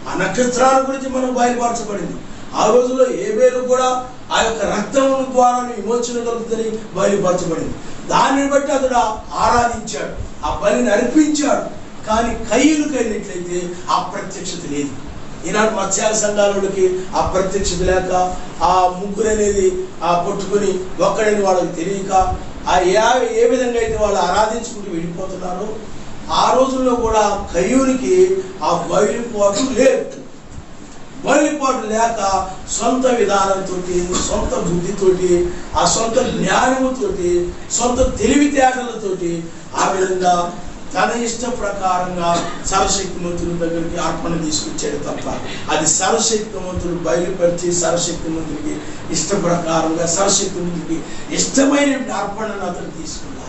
ఆ నక్షత్రాల గురించి మనం బయలుపరచబడింది. ఆ రోజుల్లో ఏబేలు కూడా ఆ యొక్క రక్తం ద్వారా విమోచన కలుగుతుంది బయలుపరచబడింది. దానిని బట్టి అతడు ఆరాధించాడు, ఆ బలిని అర్పించాడు. కానీ కయ్యూనుకు అయినట్లయితే ఆ ప్రత్యక్షత లేదు. ఈనాడు మత్స్యాల సంఘాలకి ఆ ప్రత్యక్షత లేక ఆ ముగ్గురు అనేది ఆ పట్టుకుని ఒక్కడని వాళ్ళకి తెలియక ఏ విధంగా అయితే వాళ్ళు ఆరాధించుకుంటూ వెళ్ళిపోతున్నారో ఆ రోజుల్లో కూడా కయ్యూనికి ఆ బయలుపాటు లేదు. బయలుపాటు లేక సొంత విధానంతో, సొంత బుద్ధితోటి, ఆ సొంత జ్ఞానముతోటి, సొంత తెలివితేటలతోటి ఆ విధంగా తన ఇష్ట ప్రకారంగా సర్వశక్తిమంతుడి దగ్గరికి అర్పణ తీసుకొచ్చాడు తప్ప, అది సర్వశక్తిమంతుడు బయలుపరిచి సర్వశక్తిమంతుడికి ఇష్ట ప్రకారంగా సర్వశక్తిమంతుడికి ఇష్టమైన అర్పణను అతను తీసుకున్నాడు.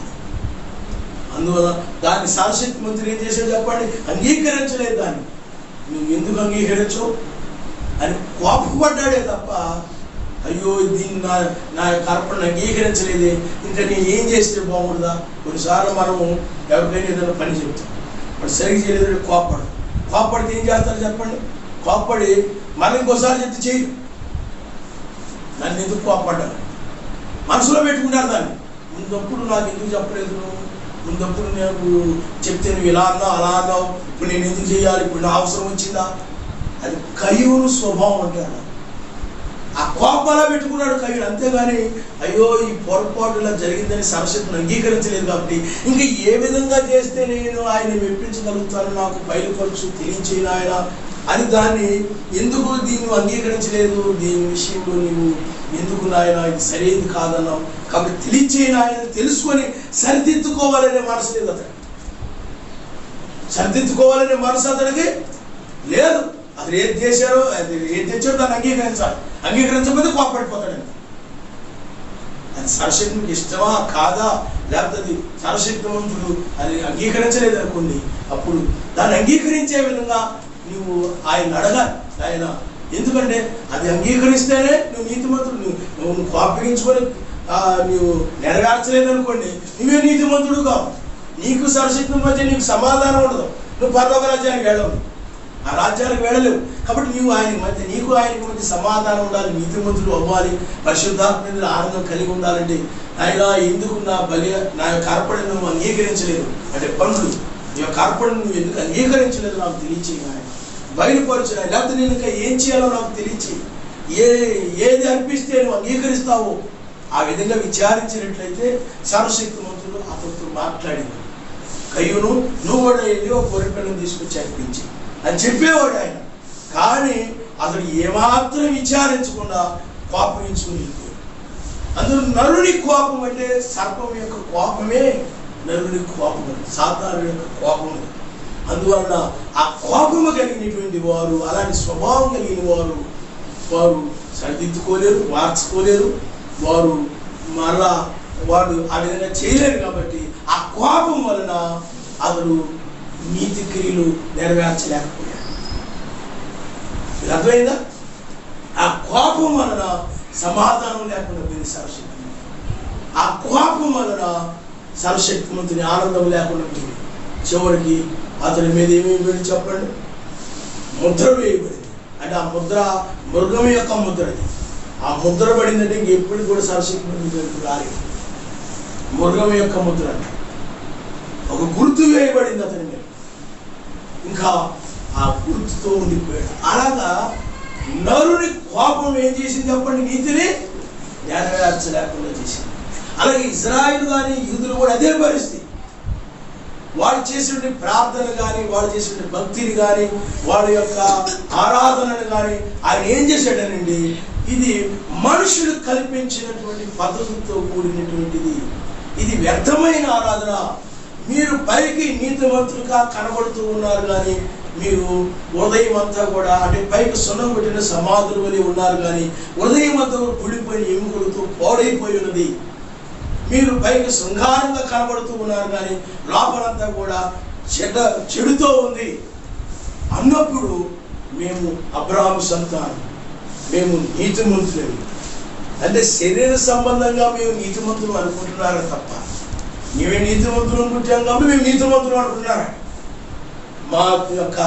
అందువల్ల దాన్ని సర్వశక్తిమంతుడు ఏం చేశాడు చెప్పండి? అంగీకరించలేదు. దాన్ని నువ్వు ఎందుకు అంగీకరించవు అని కోపపడ్డాడే తప్ప, అయ్యో దీన్ని నా యొక్క అర్పణ అంగీకరించలేదే, ఇంకా నేను ఏం చేస్తే బాగుంటుందా? కొన్నిసార్లు మనము ఎవరికైనా ఏదైనా పని చెప్తాం, వాడు సరిగ్గా చేయలేదంటే కోపడితే ఏం చేస్తారు చెప్పండి? కోపడి మనం ఇంకోసారి చెప్తే చేయరు. నన్ను ఎందుకు కోపడ్డాను మనసులో పెట్టుకుంటారు. దాన్ని ముందప్పుడు నాకు ఎందుకు చెప్పలేదు, ముందప్పుడు నాకు చెప్తే నువ్వు ఇలా అన్నావు అలా అన్నావు, ఇప్పుడు నేను ఎందుకు చేయాలి, ఇప్పుడు నా అవసరం వచ్చిందా? అది కయ్యూరు స్వభావం అంటారు. ఆ కోపం అలా పెట్టుకున్నాడు కయ్యూరు, అంతేగాని అయ్యో ఈ పొరపాటు ఇలా జరిగిందని సర్వశక్తిని అంగీకరించలేదు కాబట్టి ఇంకా ఏ విధంగా చేస్తే నేను ఆయన మెప్పించగలుగుతాను, నాకు బయలుపరచు, తెలియచేయను ఆయన అని దాన్ని ఎందుకు దీన్ని అంగీకరించలేదు, దీని విషయంలో నీవు ఎందుకు నాయన ఇది సరైనది కాదన్నావు కాబట్టి తెలియచేయను ఆయన తెలుసుకొని సరిదిద్దుకోవాలనే మనసు లేదు అతడికి. సరిదిద్దుకోవాలనే మనసు అతడికి లేదు. అతను ఏది చేశారో అది ఏది తెచ్చారో దాన్ని అంగీకరించాలి. అంగీకరించకపోతే కోపడిపోతాడు. అది సర్వశక్తికి ఇష్టమా కాదా, లేకపోతే అది సర్వశక్తివంతుడు అది అంగీకరించలేదు అనుకోండి, అప్పుడు దాన్ని అంగీకరించే విధంగా నువ్వు ఆయన అడగాలి. ఆయన ఎందుకంటే అది అంగీకరిస్తేనే నువ్వు నీతిమంతుడు. నువ్వు కోపగించుకొని నువ్వు నెరవేర్చలేదు అనుకోండి, నువ్వే నీతిమంతుడు కావు. నీకు సర్వశక్తి మధ్య నీకు సమాధానం ఉండదు. నువ్వు పరలోక రాజ్యానికి వెళ్ళవు, ఆ రాజ్యానికి వెళ్ళలేవు. కాబట్టి నీవు ఆయనకి మధ్య నీకు ఆయనకి మధ్య సమాధానం ఉండాలి, నీతిమంతుడు అవ్వాలి, పరిశుద్ధాత్మ మీద ఆనందం కలిగి ఉండాలంటే ఆయన ఎందుకు నా యొక్క అర్పణను నువ్వు అంగీకరించలేదు అంటే పనులు నీ యొక్క అర్పణను నువ్వు ఎందుకు అంగీకరించలేదు నాకు తెలియచేయి, ఆయన బయలుపరచు, లేకపోతే నేను ఇంకా ఏం చేయాలో నాకు తెలియచేయి, ఏది అర్పిస్తే నువ్వు అంగీకరిస్తావో ఆ విధంగా విచారించినట్లయితే సర్వశక్తిమంతుడు అతనితో మాట్లాడింది. కయ్యూను నువ్వు కూడా వెళ్ళి ఒక గొర్రెపిల్లను తీసుకొచ్చి అర్పించి అని చెప్పేవాడు ఆయన. కానీ అతడు ఏమాత్రం విచారించకుండా కోపగించుకుని వెళ్ళిపోయాడు. అందులో నరుని కోపం అంటే సర్పం యొక్క కోపమే నరుని కోపం, సాతాను యొక్క కోపం. అందువలన ఆ కోపము కలిగినటువంటి వారు, అలాంటి స్వభావం కలిగిన వారు సరిదిద్దుకోలేరు, మార్చుకోలేరు, మరలా వాడు ఆ విధంగా చేయలేరు. కాబట్టి ఆ కోపం వలన అతడు నీతి క్రియలు నెరవేర్చలేకపోయాడు. అర్థమైందా? ఆ కోపం వలన సమాధానం లేకుండా పోయింది సర్వశక్తి. ఆ కోపం వలన సర్వశక్తిమంతుని ఆనందం లేకుండా పోయింది. చివరికి అతని మీద ఏమేమి చెప్పండి? ముద్ర వేయబడింది. అంటే ఆ ముద్ర మృగం యొక్క ముద్ర. ఆ ముద్ర పడిందంటే ఇంకెప్పుడు కూడా సర్వశక్తిమంతుడు రాలేదు. మృగం యొక్క ముద్ర అంటే ఒక గుర్తు వేయబడింది అతని మీద, ఇంకా ఆ గుర్తుతో ఉండిపోయాడు. అలాగా నరుని కోపం ఏం చేసింది చెప్పండి? నీతిని నెరవేర్చలేకుండా చేసింది. అలాగే ఇజ్రాయిల్ కానీ యూదులు కూడా అదే పరిస్థితి. వాళ్ళు చేసిన ప్రార్థన కానీ, వాళ్ళు చేసిన భక్తిని కానీ, వాళ్ళ యొక్క ఆరాధనను కానీ ఆయన ఏం చేశాడనండి, ఇది మనుషులు కల్పించినటువంటి పద్ధతులతో కూడినటువంటిది, ఇది వ్యర్థమైన ఆరాధన. మీరు పైకి నీతిమంతులుగా కనబడుతూ ఉన్నారు కానీ మీరు ఉదయం అంతా కూడా అంటే పైకి సున్నం కొట్టిన సమాధులు వలె ఉన్నారు కానీ ఉదయం అంతా కుడిపోయిన ఎముకలతో పోడైపోయి ఉన్నది. మీరు పైకి శృంగారంగా కనబడుతూ ఉన్నారు కానీ లోపలంతా కూడా చెడుతో ఉంది అన్నప్పుడు మేము అబ్రాహాము సంతానం, మేము నీతిమంతులేము అంటే శరీర సంబంధంగా మేము నీతిమంతులు అనుకుంటున్నారా తప్ప మేమే నీతిమంతులు అనుకుంటాం కాబట్టి మేము నీతిమంతులు అనుకుంటున్నారా? మా యొక్క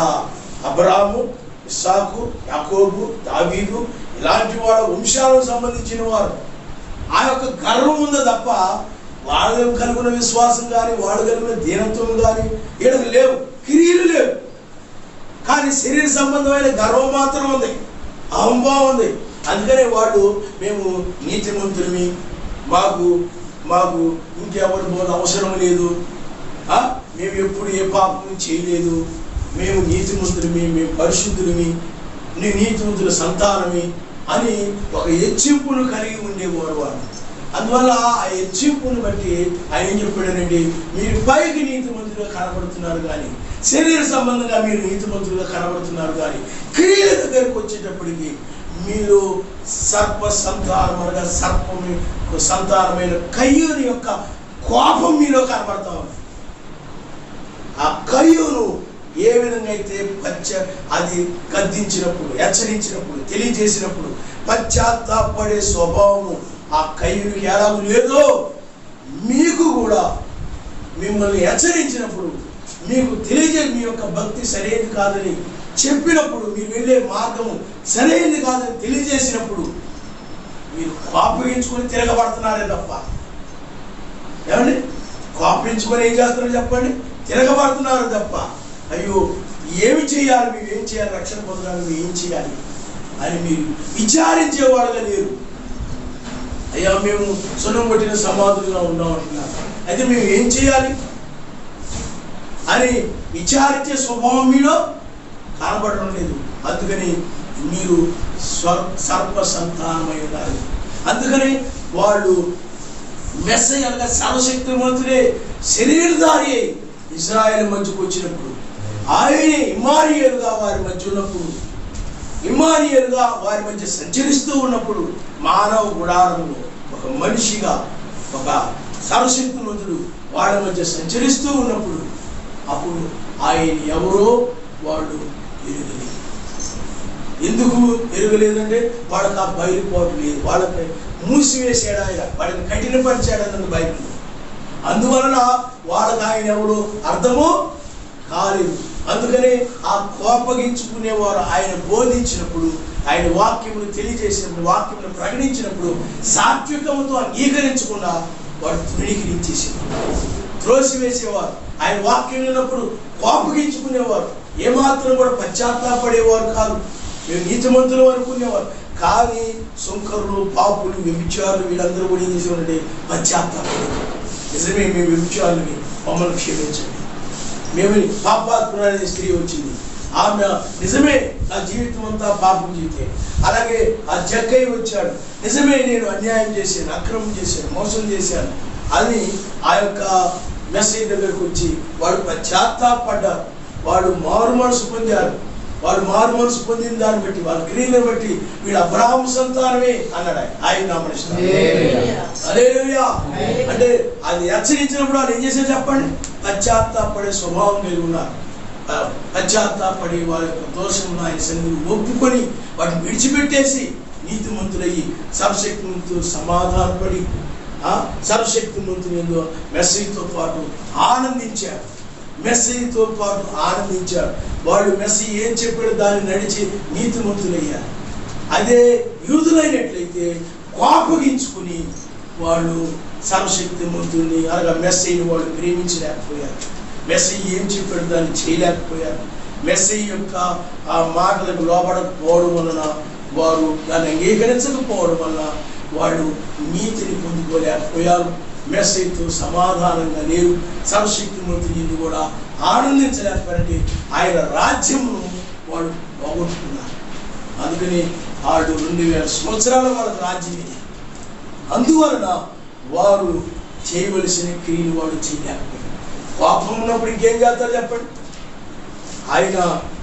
అబ్రాహాము, ఇస్సాకు, యాకోబు, దావీదు ఇలాంటి వాళ్ళ వంశాలకు సంబంధించిన వారు ఆ యొక్క గర్వం ఉందో తప్ప వాళ్ళు కలిగిన విశ్వాసం కానీ వాళ్ళు కలిగిన దీనత్వం కానీ వీళ్ళకి లేవు, క్రియలు లేవు. కానీ శరీర సంబంధమైన గర్వం మాత్రం ఉంది, అహంభావం ఉంది. అందుకనే వాళ్ళు మేము నీతిమంతులమి, మాకు ఇంకెవరి బోధ అవసరం లేదు, మేము ఎప్పుడు ఏ పాపం చేయలేదు, మేము నీతిమంతులమి, మేము పరిశుద్ధులమి, నీతిమంతుల సంతానమి అని ఒక హెచ్చింపును కలిగి ఉండేవారు వాళ్ళు. అందువల్ల ఆ హెచ్చింపుని బట్టి ఆయన ఏం చెప్పాడనండి, మీరు పైకి నీతిమంతులుగా కనబడుతున్నారు కానీ, శరీర సంబంధంగా మీరు నీతిమంతులుగా కనబడుతున్నారు కానీ, క్రియల దగ్గరకు వచ్చేటప్పటికి మీరు సర్ప సంతానం అనగా సర్పము సంతానమైన కయ్యూని యొక్క కోపం మీలో కనబడతా ఉంది. ఆ కయ్యూను ఏ విధంగా అయితే అది గద్దించినప్పుడు, హెచ్చరించినప్పుడు, తెలియజేసినప్పుడు పశ్చాత్తాపడే స్వభావము ఆ కయ్యూనికి ఎలాగూ లేదో, మీకు కూడా మిమ్మల్ని హెచ్చరించినప్పుడు, మీకు తెలియజేసి మీ యొక్క భక్తి సరైనది కాదని చెప్పినప్పుడు, మీరు వెళ్ళే మార్గము సరైనది కాదని తెలియజేసినప్పుడు మీరు కోపగించుకొని తిరగబడుతున్నారే తప్ప, ఏమండి కోపగించుకొని ఏం చేస్తున్నారో చెప్పండి, తిరగబడుతున్నారు తప్ప, అయ్యో ఏమి చేయాలి, మీరు ఏం చేయాలి, రక్షణ పొందడానికి మీరు ఏం చేయాలి అని మీరు విచారించేవాడుగా లేరు. అయ్యా మేము సున్నం కొట్టిన సమాధులుగా ఉన్నాం అంటున్నారు, అయితే మేము ఏం చేయాలి అని విచారించే స్వభావం మీలో కనబడడం లేదు. అందుకని మీరు సర్ప సంతానమై ఉన్నారు. అందుకని వాళ్ళు మెస్సయ్య అనగా సర్వశక్తిమంతుడే శరీరధారి అయి ఇశ్రాయేలు మధ్యకు వచ్చినప్పుడు, ఆయనే ఇమ్మానుయేలుగా వారి మధ్య ఉన్నప్పుడు, ఇమ్మానుయేలుగా వారి మధ్య సంచరిస్తూ ఉన్నప్పుడు, మానవ గుడారంలో ఒక మనిషిగా ఒక సర్వశక్తిమంతుడు వాళ్ళ మధ్య సంచరిస్తూ ఉన్నప్పుడు, అప్పుడు ఆయన ఎవరో వాళ్ళు ఎరుగలేదు. ఎందుకు ఎరుగలేదంటే వాళ్ళకి ఆ బయలుపాటు లేదు, వాళ్ళపై మూసివేసాడు ఆయన, వాళ్ళని కఠినపరిచాడన్నది బైబిల్. అందువలన వాళ్ళకి ఆయన ఎవరో అర్థమో కాలేదు. అందుకనే ఆ కోపగించుకునేవారు ఆయన బోధించినప్పుడు, ఆయన వాక్యమును తెలియజేసినప్పుడు, వాక్యమును ప్రకటించినప్పుడు సాత్వికముతో అంగీకరించకుండా వాడు తృణీకరించేసేవారు, త్రోసివేసేవారు. ఆయన వాక్యం విన్నప్పుడు కోపగించుకునేవారు, ఏమాత్రం కూడా పశ్చాత్తాపడేవారు కాదు. మేము నీతిమంతులు అనుకునేవారు కానీ సుంకరులు, పాపులు, వ్యభిచారులు వీళ్ళందరూ కూడా ఏం చేసేవారంటే పశ్చాత్తాపడేవారు. నిజమే మేము వ్యభిచారులని, మమ్మల్ని క్షమించండి. మేము పాపాత్మురాలనే స్త్రీ వచ్చింది, ఆమె నిజమే నా జీవితం అంతా పాపం జీవితే. అలాగే ఆ జక్కయ్య వచ్చాడు, నిజమే నేను అన్యాయం చేశాను, అక్రమం చేశాను, మోసం చేశాను అని ఆ యొక్క మెసేజ్ దగ్గరకు వచ్చి వాడు పశ్చాత్తాపడ్డారు, వాడు మారు మనసు పొందారు. వాడు మారు మనసు పొందిన దాన్ని బట్టి, వాళ్ళ క్రియలను బట్టి వీడు అబ్రహాము సంతానమే అన్నాడు ఆయన నామనిస్తాడు. హల్లెలూయా. అంటే అది హెచ్చరించినప్పుడు వాళ్ళు ఏం చేశారు చెప్పండి, పశ్చాత్తాపడే స్వభావం కలిగి ఉన్నారు. పశ్చాత్తాపడి వారి యొక్క దోషం ఆయన సన్నిధిని ఒప్పుకొని వాటిని విడిచిపెట్టేసి నీతిమంతులయ్యి సర్వశక్తిమంతులు సమాధానపడి సర్వశక్తిమంతులు ఏందో మెస్సీతో పాటు ఆనందించారు. మెస్సీతో పాటు ఆనందించారు. వాళ్ళు మెస్సీ ఏం చెప్పాడు దాన్ని నడిచి నీతిమంతులయ్యారు. అదే యూదులైనట్లయితే కోపగించుకుని వాళ్ళు సర్వశక్తిమంతుల్ని అనగా మెస్సీని వాళ్ళు ప్రేమించలేకపోయారు. మెస్సీ ఏం చెప్పాడు దాన్ని చేయలేకపోయారు. మెస్సీ యొక్క ఆ మాటలకు లోపడకపోవడం వలన, వారు దాన్ని అంగీకరించకపోవడం వలన వాళ్ళు నీతిని పొందుకోలేకపోయారు. మెస్సీతో సమాధానంగా లేరు. సర్వశక్తిమంతుని కూడా ఆనందించలేకపోయారంటే ఆయన రాజ్యమును వాళ్ళు పోగొట్టుకున్నారు. అందుకని వాళ్ళు 2000 సంవత్సరాల వాళ్ళకి రాజ్యం ఇది. అందువలన వారు చేయవలసిన క్రియలు వాళ్ళు చేయలేకపోయారు. కోపం ఉన్నప్పుడు ఇంకేం చేస్తారు చెప్పండి, ఆయన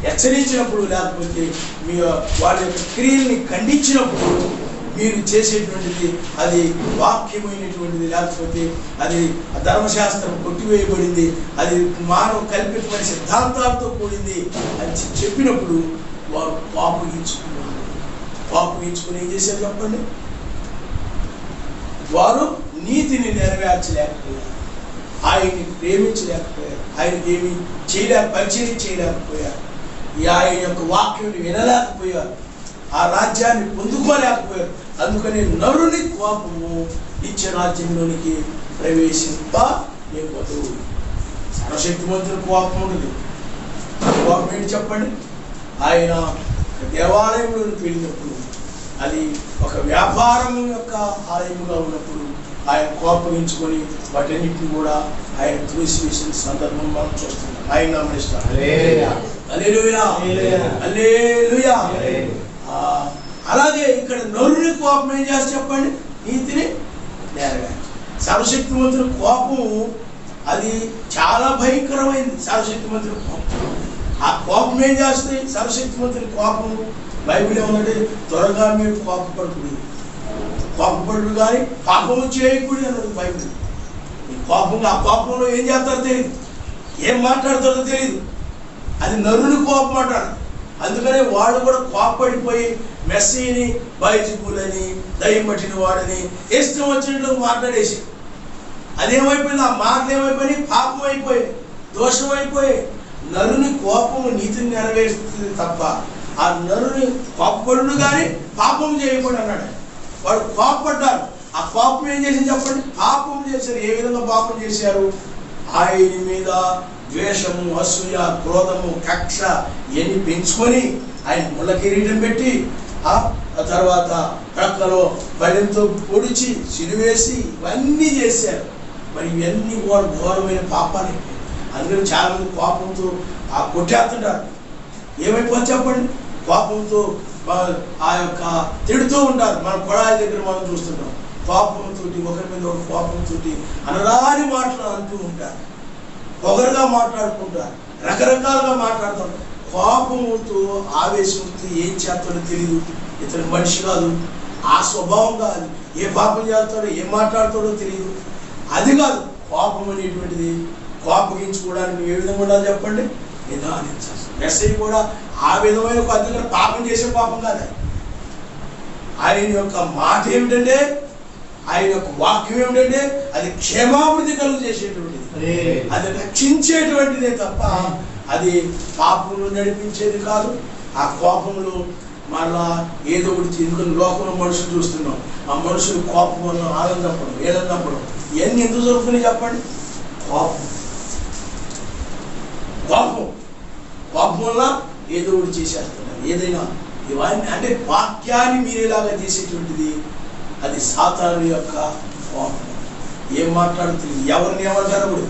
హెచ్చరించినప్పుడు లేకపోతే మీ వాళ్ళ యొక్క క్రియల్ని ఖండించినప్పుడు మీరు చేసేటువంటిది అది వాక్యమైనటువంటిది, లేకపోతే అది ధర్మశాస్త్రం కొట్టివేయబడింది, అది మానవ కల్పితమైన సిద్ధాంతాలతో కూడింది అని చెప్పినప్పుడు వారు కోపగించుకున్నారు. కోపగించుకుని ఏం చేశారు చెప్పండి, వారు నీతిని నెరవేర్చలేకపోయారు, ఆయన్ని ప్రేమించలేకపోయారు, ఆయనకి ఏమి పరిచయం చేయలేకపోయారు, ఆయన యొక్క వాక్యం వినలేకపోయారు, ఆ రాజ్యాన్ని పొందుకోలేకపోయారు. అందుకని నరుని కోపము నిత్య రాజ్యంలోనికి ప్రవేశింపలేకపోతూ. సర్వశక్తిమంతుని కోపం ఉండదు. కోపం ఏంటి చెప్పండి, ఆయన దేవాలయంలోనికి వెళ్ళినప్పుడు అది ఒక వ్యాపారం యొక్క ఆలయముగా ఉన్నప్పుడు ఆయన కోపగించుకొని వాటన్నిటిని కూడా ఆయన త్రోసివేసిన సందర్భం మనం చూస్తున్నాం. ఆయన గమనిస్తాం. హల్లెలూయా, హల్లెలూయా. అలాగే ఇక్కడ నరుని కోపం ఏం చేస్తే చెప్పండి, నీతిని నెరవేర్చాలి. సర్వశక్తిమంతుడి కోపం అది చాలా భయంకరమైంది. సర్వశక్తిమంతుడి కోపం, ఆ కోపం ఏం చేస్తుంది? సర్వశక్తిమంతుడి కోపం బైబిల్ ఏమన్నది, త్వరగా మీరు కోపపడు కానీ పాపము చేయకూడదు అన్నది బైబిల్. ఈ కోపంగా ఆ కోపంలో ఏం చేస్తారో తెలియదు, ఏం మాట్లాడతారో తెలియదు. అది నరుని కోపం అంటారు. అందుకనే వాడు కూడా కోపడిపోయి మెస్సీని బయజుకులని దయ్యం పట్టిన వాడని ఇష్టం వచ్చినట్లు మాట్లాడేసి అదేమైపోయింది? ఆ మాటలు ఏమైపోయినాయి? పాపం అయిపోయాయి, దోషం అయిపోయాయి. నరుని కోపము నీతిని నెరవేరుస్తుంది తప్ప ఆ నరుని కోపపడు కానీ పాపం చేయకూడదు అన్నాడు. వాడు కోపపడ్డారు. ఆ కోపం ఏం చేసింది చెప్పండి? పాపం చేశారు. ఏ విధంగా పాపం చేశారు? ఆయన మీద ద్వేషము, అసూయ, క్రోధము, కక్ష ఇవన్నీ పెంచుకొని ఆయన ముళ్ళ కిరీటం పెట్టి ఆ తర్వాత ప్రక్కలో బలింతో పొడిచి సిలువేసి ఇవన్నీ చేశారు. మరి ఇవన్నీ కూడా ఘోరమైన పాపాలు. అందరూ చాలా మంది కోపంతో కొట్టేస్తుంటారు. ఏమైపోతుంది చెప్పండి? కోపంతో ఆ యొక్క తిడుతూ ఉంటారు. మన కొడాయి దగ్గర మనం చూస్తుంటాం. కోపంతో ఒకరి మీద ఒక కోపంతో అనరాని మాటలు అంటూ ఉంటారు, పొగరుగా మాట్లాడుకుంటారు, రకరకాలుగా మాట్లాడతారు. కోపంతో ఆవేశంతో ఏం చేస్తాడో తెలియదు. ఇతను మనిషి కాదు, ఆ స్వభావం కాదు, ఏ పాపం చేస్తాడో ఏం మాట్లాడతాడో తెలియదు. అది కాదు కోపం అనేటువంటిది. కోపగించుకోవడానికి ఏ విధంగా ఉండాలి చెప్పండి? నిదానించాలి. మెస్సీ కూడా ఆ విధమైన అందుకని పాపం చేసే పాపం కాదు. ఆయన యొక్క మాట ఏమిటంటే, ఆయన యొక్క వాక్యం ఏమిటంటే అది క్షేమాభివృద్ధి కలుగు చేసేటువంటిది, అది రక్షించేటువంటిదే తప్ప అది పాపంలో నడిపించేది కాదు. ఆ కోపంలో మళ్ళా ఏదో ఒకటి ఎందుకంటే లోకంలో మనుషులు చూస్తున్నాం. ఆ మనుషులు కోపం వల్ల ఆనందపడం, ఏదన్నప్పుడు ఇవన్నీ ఎందుకు జరుగుతున్నాయి చెప్పండి? కోపం వల్ల ఏదో ఒకటి చేసేస్తున్నారు. ఏదైనా ఇవన్నీ అంటే వాక్యాన్ని మీరేలాగా చేసేటువంటిది అది సాతాను యొక్క కోపం. ఏం మాట్లాడుతుంది? ఎవరిని ఏమంటారో కూడా,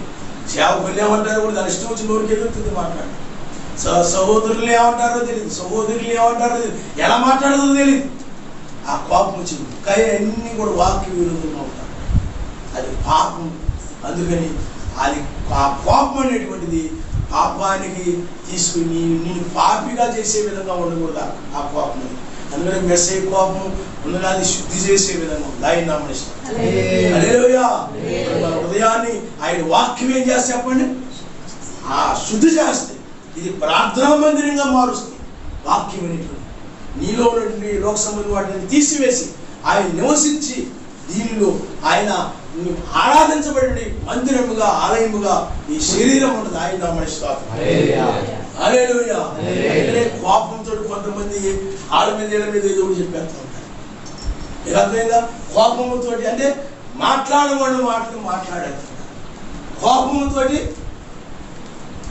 సేవకుల్ని ఏమంటారో కూడా దాని ఇష్టం వచ్చి నోరుకి ఎదుగుతుంది మాట్లాడు. సహోదరులు ఏమంటారో తెలియదు, సహోదరులు ఏమంటారో తెలియదు, ఎలా మాట్లాడదో తెలియదు. ఆ కోపం వచ్చింది. కానీ అన్నీ కూడా వాక్య విరుద్ధంగా ఉంటారు. అది పాపం. అందుకని అది ఆ కోపం అనేటువంటిది పాపానికి తీసుకుని నేను పాపిగా చేసే విధంగా ఉండకూడదు ఆ కోపం. అందుకని మెస్సీ కోపం ఉన్నది, అది శుద్ధి చేసే విధంగా ఉంది. ఆయన నామనిస్తాం. హల్లెలూయా. మన హృదయాన్ని ఆయన వాక్యం ఏం చేస్తే చెప్పండి? ఆ శుద్ధి చేస్తే ఇది ప్రార్థనా మందిరంగా మారుస్తుంది. వాక్యం అనేటువంటి నీలో ఉన్నటువంటి లోక సంబంధి వాటిని తీసివేసి ఆయన నివసించి దీనిలో ఆయన ఆరాధించబడి మందిరముగా, ఆలయముగా ఈ శరీరం ఉన్నది. ఆయన నామనిస్తాం. హల్లెలూయా. కోపంతో కొంతమంది ఆళ్ళ మీద ఏళ్ళ మీద ఏదో చెప్పేస్తూ ఉంటారు. మీకు అర్థమైందా? కోపంతో అంటే మాట్లాడవాళ్ళు మాటలు మాట్లాడేస్తున్నారు. కోపంతో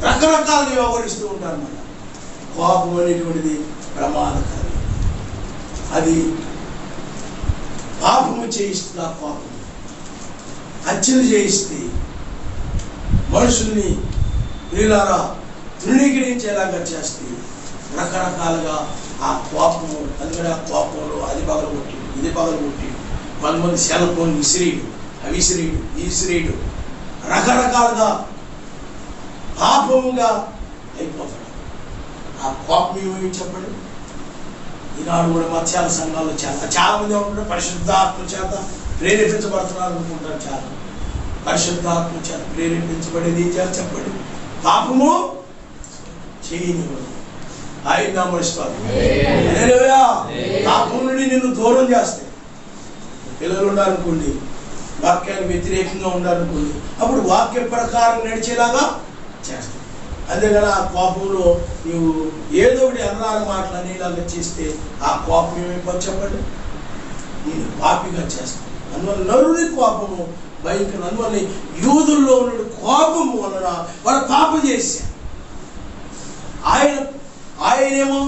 రకరకాలుగా వ్యవహరిస్తూ ఉంటారు అన్నమాట. కోపం అనేటువంటిది ప్రమాదకరం. అది పాపము చేయిస్తుంది. ఆ కోపం హత్యలు చేయిస్తే మనుషుల్ని ప్రియులారా తృణీకరించేలాగా చేస్తే రకరకాలుగా ఆ కోపము. అందుకని ఆ కోపంలో అది పగలగొట్టి ఇది పగలగొట్టి కొంతమంది సెల్ ఫోన్ విసిరీడు, అవిసిరీడు, ఈసిరీడు రకరకాలుగా పాపముగా అయిపోతాడు. ఆ కోపం ఏమి చెప్పండి? ఈనాడు కూడా మత్స్యాల సంఘాలు చాలా మంది ఉంటున్నారు. పరిశుద్ధాత్మ చేత ప్రేరేపించబడుతున్నారు అనుకుంటారు. చాలా పరిశుద్ధాత్మ చేత ప్రేరేపించబడేది ఏం చేయాలి చెప్పండి? పాపము చేయనివ్వదు. ఆయన నామనిస్తాడు. హల్లెలూయా. పాపం నుండి నిన్ను దూరం చేస్తాయి. పిల్లలు ఉండాలనుకోండి, వాక్యానికి వ్యతిరేకంగా ఉండాలనుకోండి, అప్పుడు వాక్య ప్రకారం నడిచేలాగా చేస్తాయి. అంతేగాని ఆ కోపంలో నీవు ఏదో ఒకటి అన్నాల మాటలు అనేలాగా చేస్తే ఆ కోపం ఏమైపోతుంది చెప్పండి? నేను పాపిగా చేస్తాను. అందువల్ల నరుని కోపము భయంకరం. అందువల్ల యూదుల్లో ఉన్న కోపము వలన వాళ్ళు పాపం చేశారు. ఆయనేమో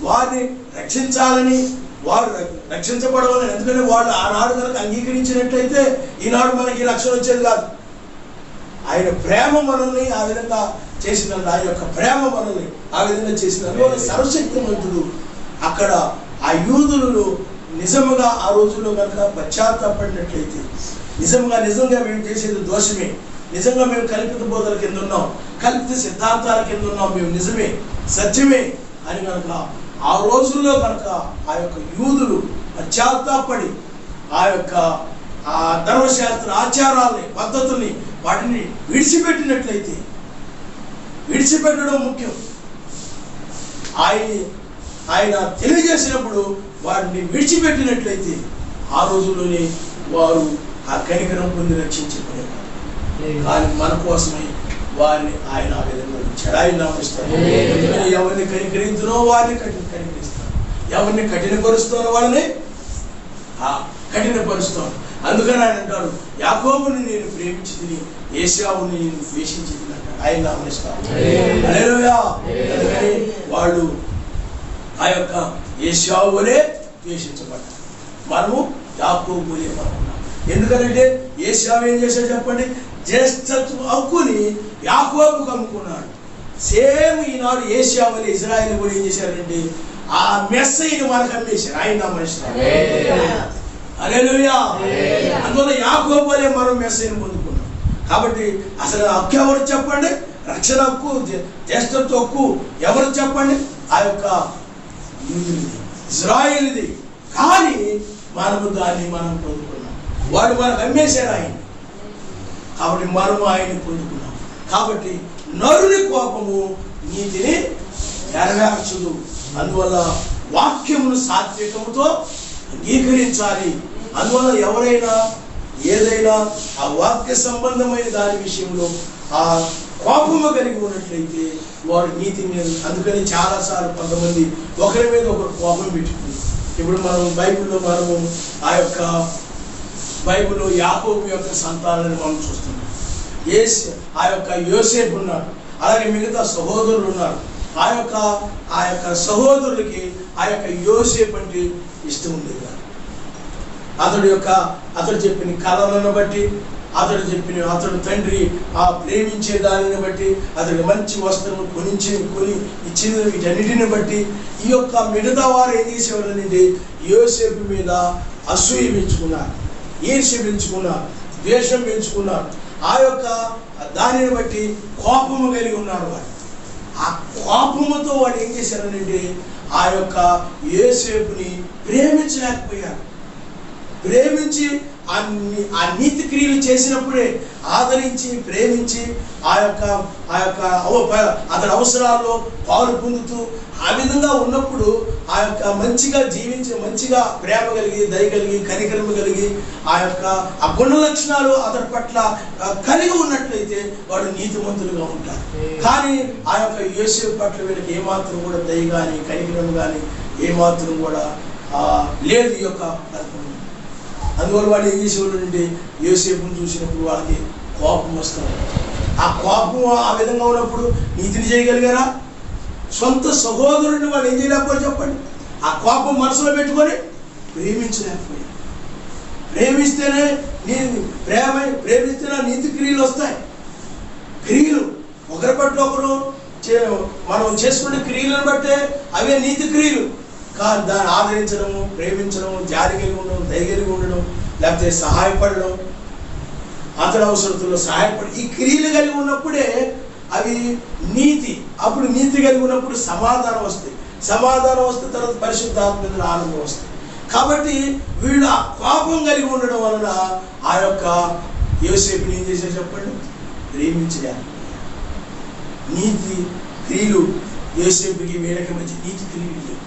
వారిని రక్షించాలని, వారు రక్షించబడవాలని. ఎందుకంటే వాళ్ళు ఆనాడు కనుక అంగీకరించినట్లయితే ఈనాడు మనకి రక్షణ వచ్చేది కాదు. ఆయన ప్రేమ మనల్ని ఆ విధంగా చేసినందుకు, ఆయన యొక్క ప్రేమ మనల్ని ఆ విధంగా చేసినందుకు సర్వశక్తిమంతుడు. అక్కడ ఆ యూదులు నిజముగా ఆ రోజుల్లో కనుక పశ్చాత్తాపడినట్లయితే నిజంగా మేము చేసేది దోషమే, నిజంగా మేము కల్పిత బోధల కింద ఉన్నాం, కల్పిత సిద్ధాంతాల కింద ఉన్నాం, మేము నిజమే సత్యమే అని కనుక ఆ రోజుల్లో కనుక ఆ యొక్క యూదులు పశ్చాత్తాపడి ఆ యొక్క ఆ ధర్మశాస్త్ర ఆచారాలని పద్ధతుల్ని వాటిని విడిచిపెట్టినట్లయితే, విడిచిపెట్టడం ముఖ్యం, ఆయన తెలియజేసినప్పుడు వాటిని విడిచిపెట్టినట్లయితే ఆ రోజుల్లోనే వారు ఆ కనికరం పొంది రక్షించబడేవారు. కానీ మన కోసమై వారిని ఆయన ఆ విధంగా ఇచ్చాడు. ఆయన నామిస్తాడు. ఎవరిని కనికరించునో వారిని కనికరిస్తాను, ఎవరిని కఠినపరుస్తానో వాళ్ళని కఠినపరుస్తాను. అందుకని ఆయన అంటాడు, యాకోబుని నేను ప్రేమించి తిని ఏశావుని నేను ద్వేషించి తిన్నాడు. ఆయన నామిస్తాడు. హల్లెలూయా. అందుకని వాళ్ళు ఆ యొక్క ఏశావు వలె ద్వేషించబడ్డారు, మనము యాకోబు వలె మనం ఉన్నాం. ఎందుకంటే ఏశావు ఏం చేశాడు చెప్పండి? జ్యేష్ఠత్వ హక్కుని యాకోబుకు అమ్ముకున్నాడు. సేమ్ ఈనాడు ఏశావు వలె ఇజ్రాయేల్ కూడా ఏం చేశారంటే ఆ మెస్సయ్యని మనకు అమ్మేశారు. ఆయన నమ్మేశారు. హల్లెలూయా. అందువల్ల యాకోబు వలె మనం మెస్సయ్యని పొందుకున్నాం. కాబట్టి అసలు హక్కు ఎవరు చెప్పండి? రక్షణ హక్కు, జ్యేష్ఠత్వ హక్కు ఎవరు చెప్పండి? ఆ యొక్క ఇజ్రాయేల్ది. కానీ మనము దాన్ని మనం పొందుకున్నాం. వాడు మనకు అమ్మేశాడు ఆయన, కాబట్టి మనము ఆయన్ని పొందుకున్నాం. కాబట్టి నరుని కోపము నీతిని నెరవేర్చదు. అందువల్ల వాక్యమును సాత్వికముతో అంగీకరించాలి. అందువల్ల ఎవరైనా ఏదైనా ఆ వాక్య సంబంధమైన దాని విషయంలో ఆ కోపము కలిగి ఉన్నట్లయితే వాడు నీతి మీద, అందుకని చాలాసార్లు కొంతమంది ఒకరి మీద ఒకరు కోపం పెట్టుకుంది. ఇప్పుడు మనం బైబిల్లో మనము ఆ యొక్క బైబిల్లో యాకోబు యొక్క సంతానాన్ని మనం చూస్తున్నాం. ఆ యొక్క యోసేపు ఉన్నాడు, అలాగే మిగతా సహోదరులు ఉన్నారు. ఆ యొక్క సహోదరులకి ఆ యొక్క యోసేపు అంటే ఇష్టం ఉండేది. అతడు చెప్పిన కళలను బట్టి, అతడు తండ్రి ఆ ప్రేమించే దానిని బట్టి, అతడికి మంచి వస్త్రము కొని ఇచ్చిన వీటన్నిటిని బట్టి ఈ యొక్క మిగతా వారు ఏం చేసేవాళ్ళంటే యోసేపు మీద అసూయ పెంచుకున్నారు, ఈర్ష్య పెంచుకున్నారు, ద్వేషం పెంచుకున్నారు. ఆ యొక్క దానిని బట్టి కోపము కలిగి ఉన్నారు. వాడు ఆ కోపముతో వాడు ఏం చేశారనంటే ఆ యొక్క యోసేపుని ప్రేమించలేకపోయారు. ప్రేమించి ఆ నీతి క్రియలు చేసినప్పుడే ఆదరించి ప్రేమించి అతని అవసరాల్లో పాలు పొందుతూ ఆ విధంగా ఉన్నప్పుడు ఆ యొక్క మంచిగా జీవించి, మంచిగా ప్రేమ కలిగి, దయ కలిగి, కనికరము కలిగి ఆ గుణ లక్షణాలు అతని పట్ల కలిగి ఉన్నట్లయితే వాడు నీతిమంతులుగా ఉంటారు. కానీ ఆ యొక్క యోసేపు పట్ల వీళ్ళకి ఏమాత్రం కూడా దయ కానీ కనికరం కానీ ఏమాత్రం కూడా లేదు ఈ యొక్క. అందువల్ల వాడు ఏం చేసేవాళ్ళు అంటే యోసేపుని చూసినప్పుడు వాళ్ళకి కోపం వస్తుంది. ఆ కోపం ఆ విధంగా ఉన్నప్పుడు నీతిని చేయగలిగారా? సొంత సహోదరుడిని వాళ్ళు ఏం చేయలేకపోయి చెప్పండి. ఆ కోపం మనసులో పెట్టుకొని ప్రేమించలేకపోయారు. ప్రేమిస్తేనే ప్రేమిస్తేనే నీతి క్రియలు వస్తాయి. క్రియలు ఒకరి పట్ల ఒకరు మనం చేసుకునే క్రియలను బట్టే అవే నీతి క్రియలు. కానీ దాన్ని ఆదరించడము, ప్రేమించడము, జాలి కలిగి ఉండడం, దయ కలిగి ఉండడం, లేకపోతే సహాయపడడం, అతని అవసరతలో సహాయపడి ఈ క్రియలు కలిగి ఉన్నప్పుడే అవి నీతి. అప్పుడు నీతి కలిగి ఉన్నప్పుడు సమాధానం వస్తుంది. సమాధానం వస్తే తర్వాత పరిశుద్ధాత్మ ఆనందం వస్తుంది. కాబట్టి వీళ్ళు ఆ కోపం కలిగి ఉండడం వలన ఆ యొక్క యోసేపుని ఏం చేశారు చెప్పండి? ప్రేమించడానికి. నీతి క్రియలు యోసేపుకి వీళ్ళకి మధ్య నీతి క్రియలు లేవు.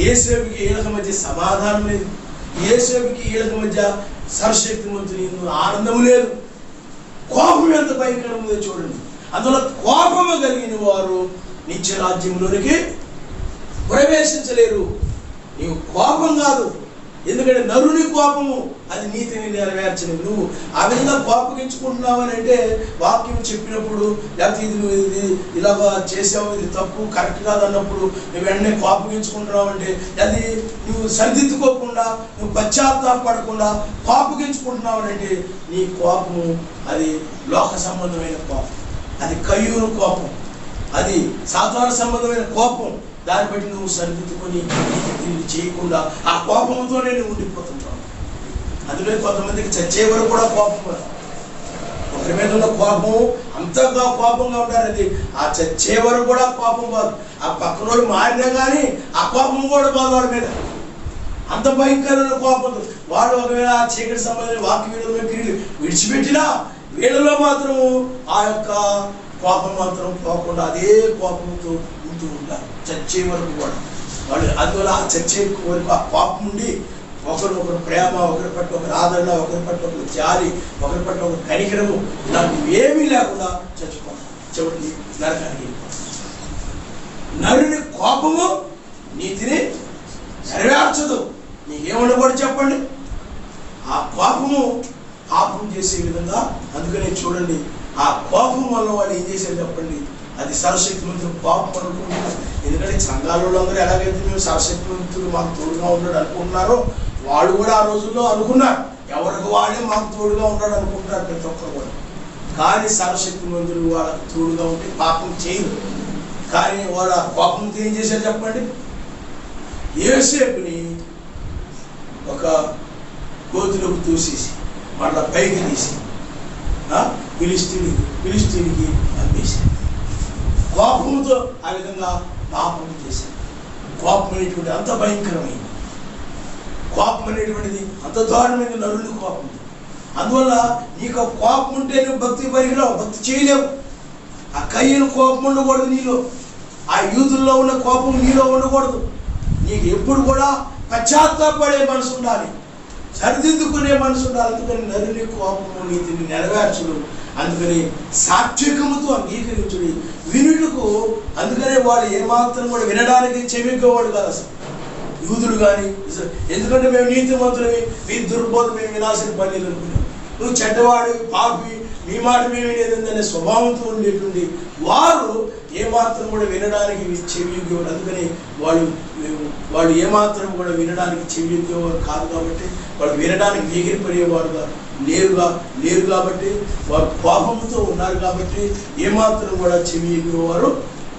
యోసేపుకి వీళ్ళకి మధ్య సమాధానం లేదు. యోసేపుకి వీళ్ళకి మధ్య సర్వశక్తిమంతుని ఆనందం లేదు. కోపం ఎంత భయంకరంగా చూడండి. అందులో కోపము కలిగిన వారు నిత్య రాజ్యంలోనికి ప్రవేశించలేరు. నీవు కోపం కాదు, ఎందుకంటే నరుని కోపము అది నీతిని నెరవేర్చని. నువ్వు ఆ విధంగా కోపగించుకుంటున్నావని అంటే వాక్యం చెప్పినప్పుడు, లేకపోతే ఇది ఇలాగా చేసావు, ఇది తప్పు, కరెక్ట్ కాదు అన్నప్పుడు నువ్వు వెంటనే కోపగించుకుంటున్నావు అంటే అది నువ్వు సరిదిద్దుకోకుండా, నువ్వు పశ్చాత్తాపడకుండా కోపగించుకుంటున్నావు అంటే నీ కోపము అది లోక సంబంధమైన కోపం, అది కయ్యూరు కోపం, అది సాధారణ సంబంధమైన కోపం. దాన్ని బట్టి నువ్వు సరిదిద్దుకొని నీతి చేయకుండా ఆ కోపంతోనే నువ్వు ఉండిపోతుంటావు. అందుకని కొంతమందికి చచ్చే వరకు కూడా కోపం, ఒకరి మీద ఉన్న కోపం అంతగా కోపంగా ఉంటారు. అది ఆ చచ్చే వరకు కూడా కోపం కాదు, ఆ పక్కన వాళ్ళు మారినా కానీ ఆ కోపం కూడా బాదు వాడి మీద, అంత భయంకరమైన కోపం. వాడు ఒకవేళ ఆ చీకటి సంబంధించిన వాక్య వీళ్ళలో విడిచిపెట్టినా వీళ్ళలో మాత్రం ఆ యొక్క కోపం మాత్రం పోకుండా అదే కోపంతో ఉంటూ ఉంటారు చచ్చే వరకు కూడా వాళ్ళు. అందువల్ల ఆ చచ్చే వరకు ఆ కోపం ఉండి ఒకరు ప్రేమ, ఒకరి పట్ల ఒకరి ఆదరణ, ఒకరి పట్ల ఒకరు జాలి, ఒకరి పట్ల ఒక కనికరము ఇలాంటివి ఏమీ లేకుండా చచ్చిపోతారు, చివరికి నరకానికి. నరుని కోపము నీతిని నెరవేర్చదు. నీకేముండకూడదు చెప్పండి? ఆ కోపము పాపం చేసే విధంగా. అందుకనే చూడండి, ఆ కోపం వల్ల వాళ్ళు ఏం చేశారు చెప్పండి? అది సర్వశక్తిమంతుడు కోపం అనుకుంటున్నారు. ఎందుకంటే సంఘాలలో అందరూ ఎలాగైతే మేము సర్వశక్తిమంతుడు మాకు తోడుగా ఉన్నాడు అనుకుంటున్నారో వాళ్ళు కూడా ఆ రోజుల్లో అనుకున్నారు, ఎవరికి వాళ్ళే మాకు తోడుగా ఉన్నాడు అనుకుంటున్నారు ప్రతి ఒక్కరు కూడా. కానీ సర్వశక్తిమంతుడు వాళ్ళకు తోడుగా ఉంటే పాపం చేయదు. కానీ వాడు ఆ కోపంతో ఏం చేశారు చెప్పండి? యోసేపుని ఒక గోతిలోకి తోసేసి మళ్ళా పైకి తీసి ఫిలిస్తీనికి అమ్మేశారు. కోపంతో ఆ విధంగా పాపం చేశారు. కోపం అనేటువంటి అంత భయంకరమైంది, కోపం అనేటువంటిది అంత దారుణమైన నరుని కోపం. అందువల్ల నీకు కోపం ఉంటే నువ్వు భక్తి పరిగిరావు, భక్తి చేయలేవు. ఆ కయ్యను కోపం ఉండకూడదు నీలో, ఆ యూదుల్లో ఉన్న కోపం నీలో ఉండకూడదు. నీకు ఎప్పుడు కూడా పశ్చాత్తాపడే మనసు ఉండాలి, సరిదిద్దుకునే మనసు ఉండాలి. అందుకని నరుని కోపము నీతిని నెరవేర్చుడు, అందుకని సాత్వికముతో అంగీకరించుడు వినుటకు. అందుకనే వాడు ఏమాత్రం కూడా వినడానికి చెవిగ్గవాడు కాదు అసలు యూదులు కానీ. ఎందుకంటే మేము నీతిమంతులవి, మీ దుర్బోధ మేము వినాశన పనులు అనుకున్నాం, నువ్వు చెడ్డవాడు పాపి, మీ మాట మేము వినేదనే స్వభావంతో ఉండేటువంటి వారు ఏమాత్రం కూడా వినడానికి చెవిగ్గవాడు. అందుకని వాళ్ళు ఏమాత్రం కూడా వినడానికి చెవిగ్గవారు కాదు కాబట్టి, వాళ్ళు వినడానికి ఎగిరిపడేవారుగా లేరు కాబట్టి, వారు కోపంతో ఉన్నారు కాబట్టి ఏమాత్రం కూడా చెవిగ్గవారు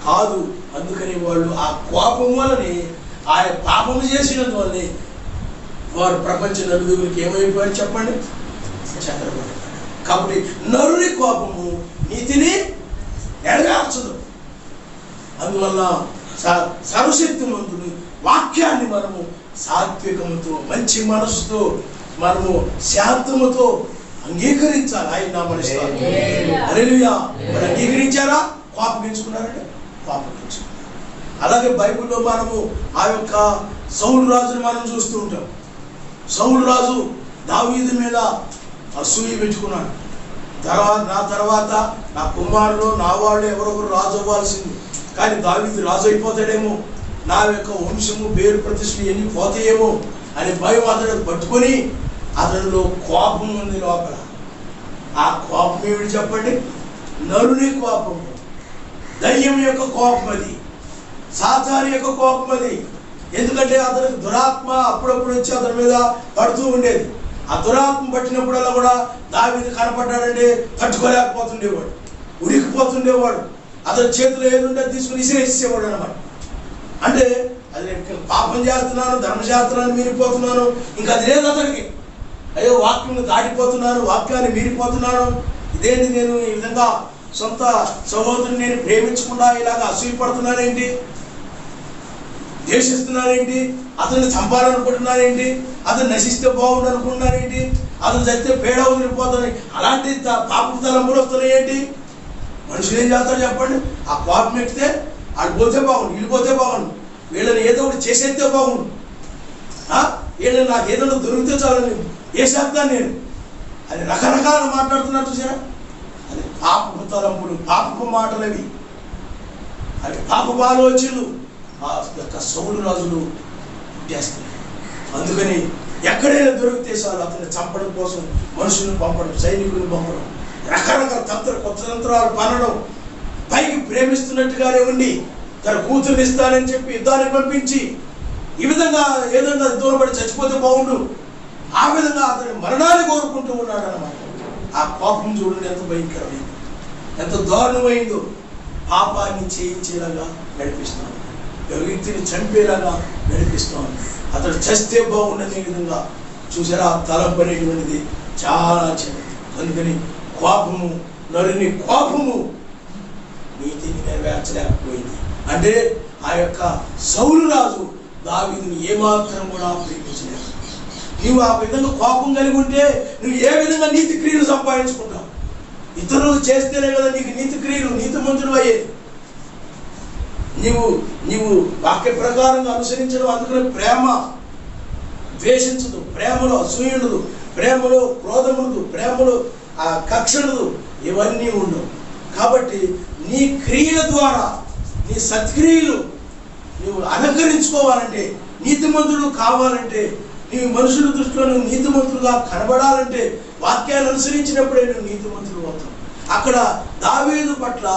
కాదు. అందుకని వాళ్ళు ఆ కోపం వల్లనే, ఆ పాపం చేసినందువల్లనే వారు ప్రపంచ నలుగురికి ఏమైపోయారు చెప్పండి? చక్రపడి. కాబట్టి నరుని కోపము నీతిని నెరవేర్చదు. అందువల్ల సర్వశక్తిమంతుని వాక్యాన్ని మనము సాత్వికముతో, మంచి మనసుతో, మనము శాంతముతో అంగీకరించాలి. ఆయన నామనిస్తారు. హల్లెలూయా. మరి అంగీకరించారా? కోపగించుకున్నారంటే కోపగించుకున్నారు. అలాగే బైబిల్లో మనము ఆ యొక్క సౌలు రాజుని మనం చూస్తూ ఉంటాం. సౌలు రాజు దావీదు మీద అసూయ పెంచుకున్నాడు. నా తర్వాత నా కుమారుడు, నా వాళ్ళు ఎవరొకరు రాజు అవ్వాల్సింది, కానీ దావీదు రాజు అయిపోతాడేమో, నా యొక్క వంశము పేరు ప్రతిష్టలు ఎన్ని పోతాయేమో అని భయం అతడు పట్టుకొని అతనిలో కోపం ఉంది లోపల. ఆ కోపం ఏమిటి చెప్పండి? నరుని కోపము, దయ్యం యొక్క కోపం, అది సాతాను యొక్క కోపం అది. ఎందుకంటే అతనికి దురాత్మ అప్పుడప్పుడు వచ్చి అతని మీద పడుతూ ఉండేది. ఆ దురాత్మ పట్టినప్పుడల్లా కూడా దావీదు కనపడ్డాడంటే తట్టుకోలేకపోతుండేవాడు, ఉడికిపోతుండేవాడు. అతని చేతిలో ఏదుంటే తీసుకుని విసిరేసేవాడు అనమాట. అంటే అది నేను పాపం చేస్తున్నాను, ధర్మశాస్త్రాన్ని మీరిపోతున్నాను, ఇంకా అది లేదు అతనికి. అయ్యో వాక్యం దాటిపోతున్నాను, వాక్యాన్ని మీరిపోతున్నాను, ఇదేంటి నేను ఈ విధంగా సొంత సహోదరుని నేను ప్రేమించకుండా ఇలాగ అసూయపడుతున్నానేంటి, ద్వేషిస్తున్నానేంటి, అతన్ని చంపాలనుకుంటున్నానేంటి, అతను నశిస్తే బాగుండు అనుకుంటున్నానేంటి, అతను చస్తే పేడ వదిలిపోతాను, అలాంటి పాపపు తలంపులు వస్తున్నాయేంటి? మనుషులు ఏం చేస్తారు చెప్పండి? ఆ కోపం ఎక్కితే వాళ్ళు పోతే బాగుండు, వీళ్ళు పోతే బాగుండు, వీళ్ళని ఏదో ఒకటి చేసేస్తే బాగుండు, వీళ్ళని నాకు ఏదైనా దొరికితే చాలని వేసేస్తాను నేను అని రకరకాల మాట్లాడుతున్నారు చూసారా? అది పాపపు తలంపులు, పాపపు మాటలు, అవి అవి పాపపు ఆలోచనలు ఆ యొక్క సౌలు రాజులు చేస్తున్నారు. అందుకని ఎక్కడైనా దొరికితే చాలు అతన్ని చంపడం కోసం మనుషులను పంపడం, సైనికులను పంపడం, రకరకాల కొత్త తంత్రాలు పనడం, పైకి ప్రేమిస్తున్నట్టుగానే ఉండి తన కూతుర్ని ఇస్తానని చెప్పి యుద్ధానికి పంపించి ఈ విధంగా ఏదైనా దూరపడి చచ్చిపోతే బాగుండు, ఆ విధంగా అతని మరణాన్ని కోరుకుంటూ ఉన్నాడు అన్నమాట. ఆ కోపం చూడండి ఎంత భయంకరమైంది, ఎంత దారుణమైందో. పాపాన్ని చేయించేలాగా నడిపిస్తాను, వ్యక్తిని చంపేలాగా నడిపిస్తాను, అతడు చస్తే బాగుండనే విధంగా చూసారా, తలంపు అనేటువంటిది చాలా చెడ్డది. అందుకని కోపము, నరుని కోపము నీతిని నెరవేర్చలేకపోయింది. అంటే ఆ యొక్క సౌలు రాజు దావీదుని ఏమాత్రం కూడా ప్రేమించలేదు. నువ్వు ఆ విధంగా కోపం కలిగి ఉంటే నువ్వు ఏ విధంగా నీతి క్రియలు సంపాదించుకుంటావు? ఇతరులు చేస్తేనే కదా నీకు నీతి క్రియలు, నీతిమంతుడు అయ్యేది. నీవు వాక్య ప్రకారంగా అనుసరించడం. అందుకని ప్రేమ ద్వేషించదు, ప్రేమలో అసూయ ఉండదు, ప్రేమలో క్రోధం ఉండదు, ప్రేమలో కక్ష ఉండదు, ఇవన్నీ ఉండవు. కాబట్టి నీ క్రియల ద్వారా, నీ సత్క్రియలు నువ్వు అలంకరించుకోవాలంటే, నీతిమంతుడు కావాలంటే, నీవు మనుషుల దృష్టిలో నువ్వు నీతిమంతుడుగా కనబడాలంటే వాక్యాన్ని అనుసరించినప్పుడే నువ్వు నీతిమంతుడు అవుతావు. అక్కడ దావీదు పట్ల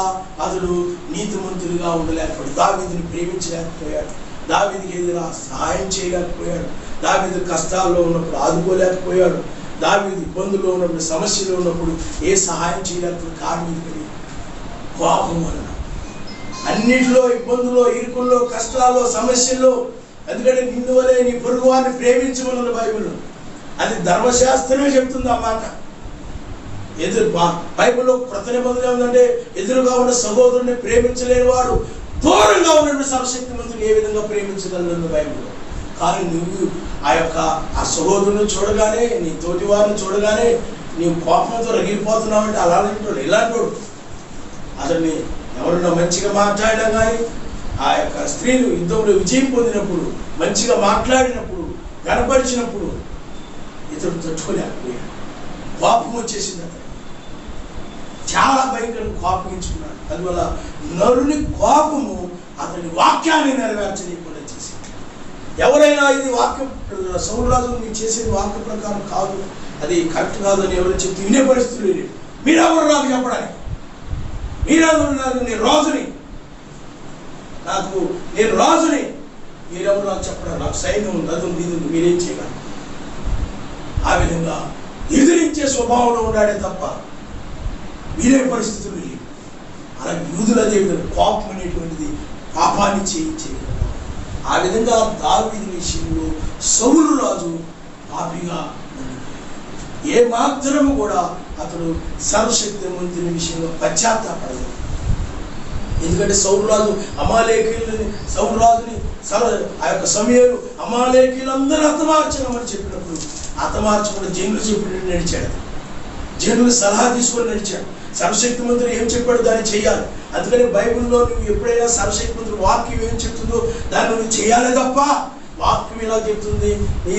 అతడు నీతిమంతుడిగా ఉండలేకపోయాడు. దావీదుని ప్రేమించలేకపోయాడు, దావీదుకి ఏదైనా సహాయం చేయలేకపోయాడు, దావీదు కష్టాల్లో ఉన్నప్పుడు ఆదుకోలేకపోయాడు, దావీదు ఇబ్బందుల్లో ఉన్నప్పుడు, సమస్యలో ఉన్నప్పుడు ఏ సహాయం చేయలేకపోయాడు. కారణం ఏంటంటే కోపం వలన. అన్నిటిలో ఇబ్బందుల్లో, ఇరుకుల్లో, కష్టాల్లో, సమస్యల్లో. ఎందుకంటే నిన్ను వలే నీ పొరుగు వారిని ప్రేమించమన్నది బైబిల్లో. అది ధర్మశాస్త్రమే చెప్తుంది ఆ మాట. బైబిల్లో క్రొత్త నిబంధన ఏమిటంటే ఎదురుగా ఉన్న సహోదరుని ప్రేమించలేని వాడు దూరంగా ఉన్నటువంటి సర్వశక్తిమంతుని ఏ విధంగా ప్రేమించగలరు బైబిల్లో. కానీ నువ్వు ఆ సహోదరుని చూడగానే, నీ తోటి వారిని చూడగానే నీవు కోపంతో రగిలిపోతున్నావంటే అలాంటి వాడు, ఇలాంటి వాడు. అతన్ని ఎవరన్నా మంచిగా మాట్లాడినా కానీ, ఆ యొక్క స్త్రీలు యుద్ధంలో విజయం పొందినప్పుడు, మంచిగా మాట్లాడినప్పుడు, కనపరిచినప్పుడు ఇతడు తట్టుకోలేకపోయాడు. కోపం వచ్చేసింది అతను, చాలా భయంకరంగా కోపగించుకున్నాడు. అందువల్ల నరుని కోపము అతని వాక్యాన్ని నెరవేర్చలేకుండా చేసింది. ఎవరైనా ఇది వాక్యం, సౌలు రాజు మీరు చేసేది వాక్య ప్రకారం కాదు, అది కరెక్ట్ కాదు అని ఎవరు చెప్తే వినే పరిస్థితులు లేదు. మీరెవరు నాకు చెప్పడానికి? మీరెవరు? నేను రాజుని, నేను రాజుని, మీరెవరు నాకు చెప్పడం? నాకు సైన్యం ఉంది, అది ఉంది, ఇది ఉంది, మీరేం చేయగలరు? ఆ విధంగా ఎదిరించే స్వభావంలో ఉన్నాడే తప్ప మీరే పరిస్థితులు లేవు. అలాగే యూదుల దేవుడు కోపం అనేటువంటిది పాపాన్ని చేయగలరు. ఆ విధంగా దావీదు విషయంలో సౌలు రాజు పాపిగా ఏ మాత్రము కూడా అతడు సర్వశక్తిమంతుని విషయంలో పశ్చాత్తాపడలేదు. ఎందుకంటే సౌలు రాజుని ఆ యొక్క సమయంలో అమాలేకీలందరూ హతమార్చమని చెప్పినప్పుడు హతమార్చకుండా జనులు చెప్పినట్టు నడిచాడు, జనులు సలహా తీసుకొని నడిచాడు. సర్వశక్తిమంతుడు ఏం చెప్పాడు దాన్ని చేయాలి. అందుకని బైబిల్లో నువ్వు ఎప్పుడైనా సర్వశక్తిమంతుడు వాక్యం ఏం చెప్తుందో దాన్ని నువ్వు చేయాలి తప్ప వాక్యం ఎలా చెప్తుంది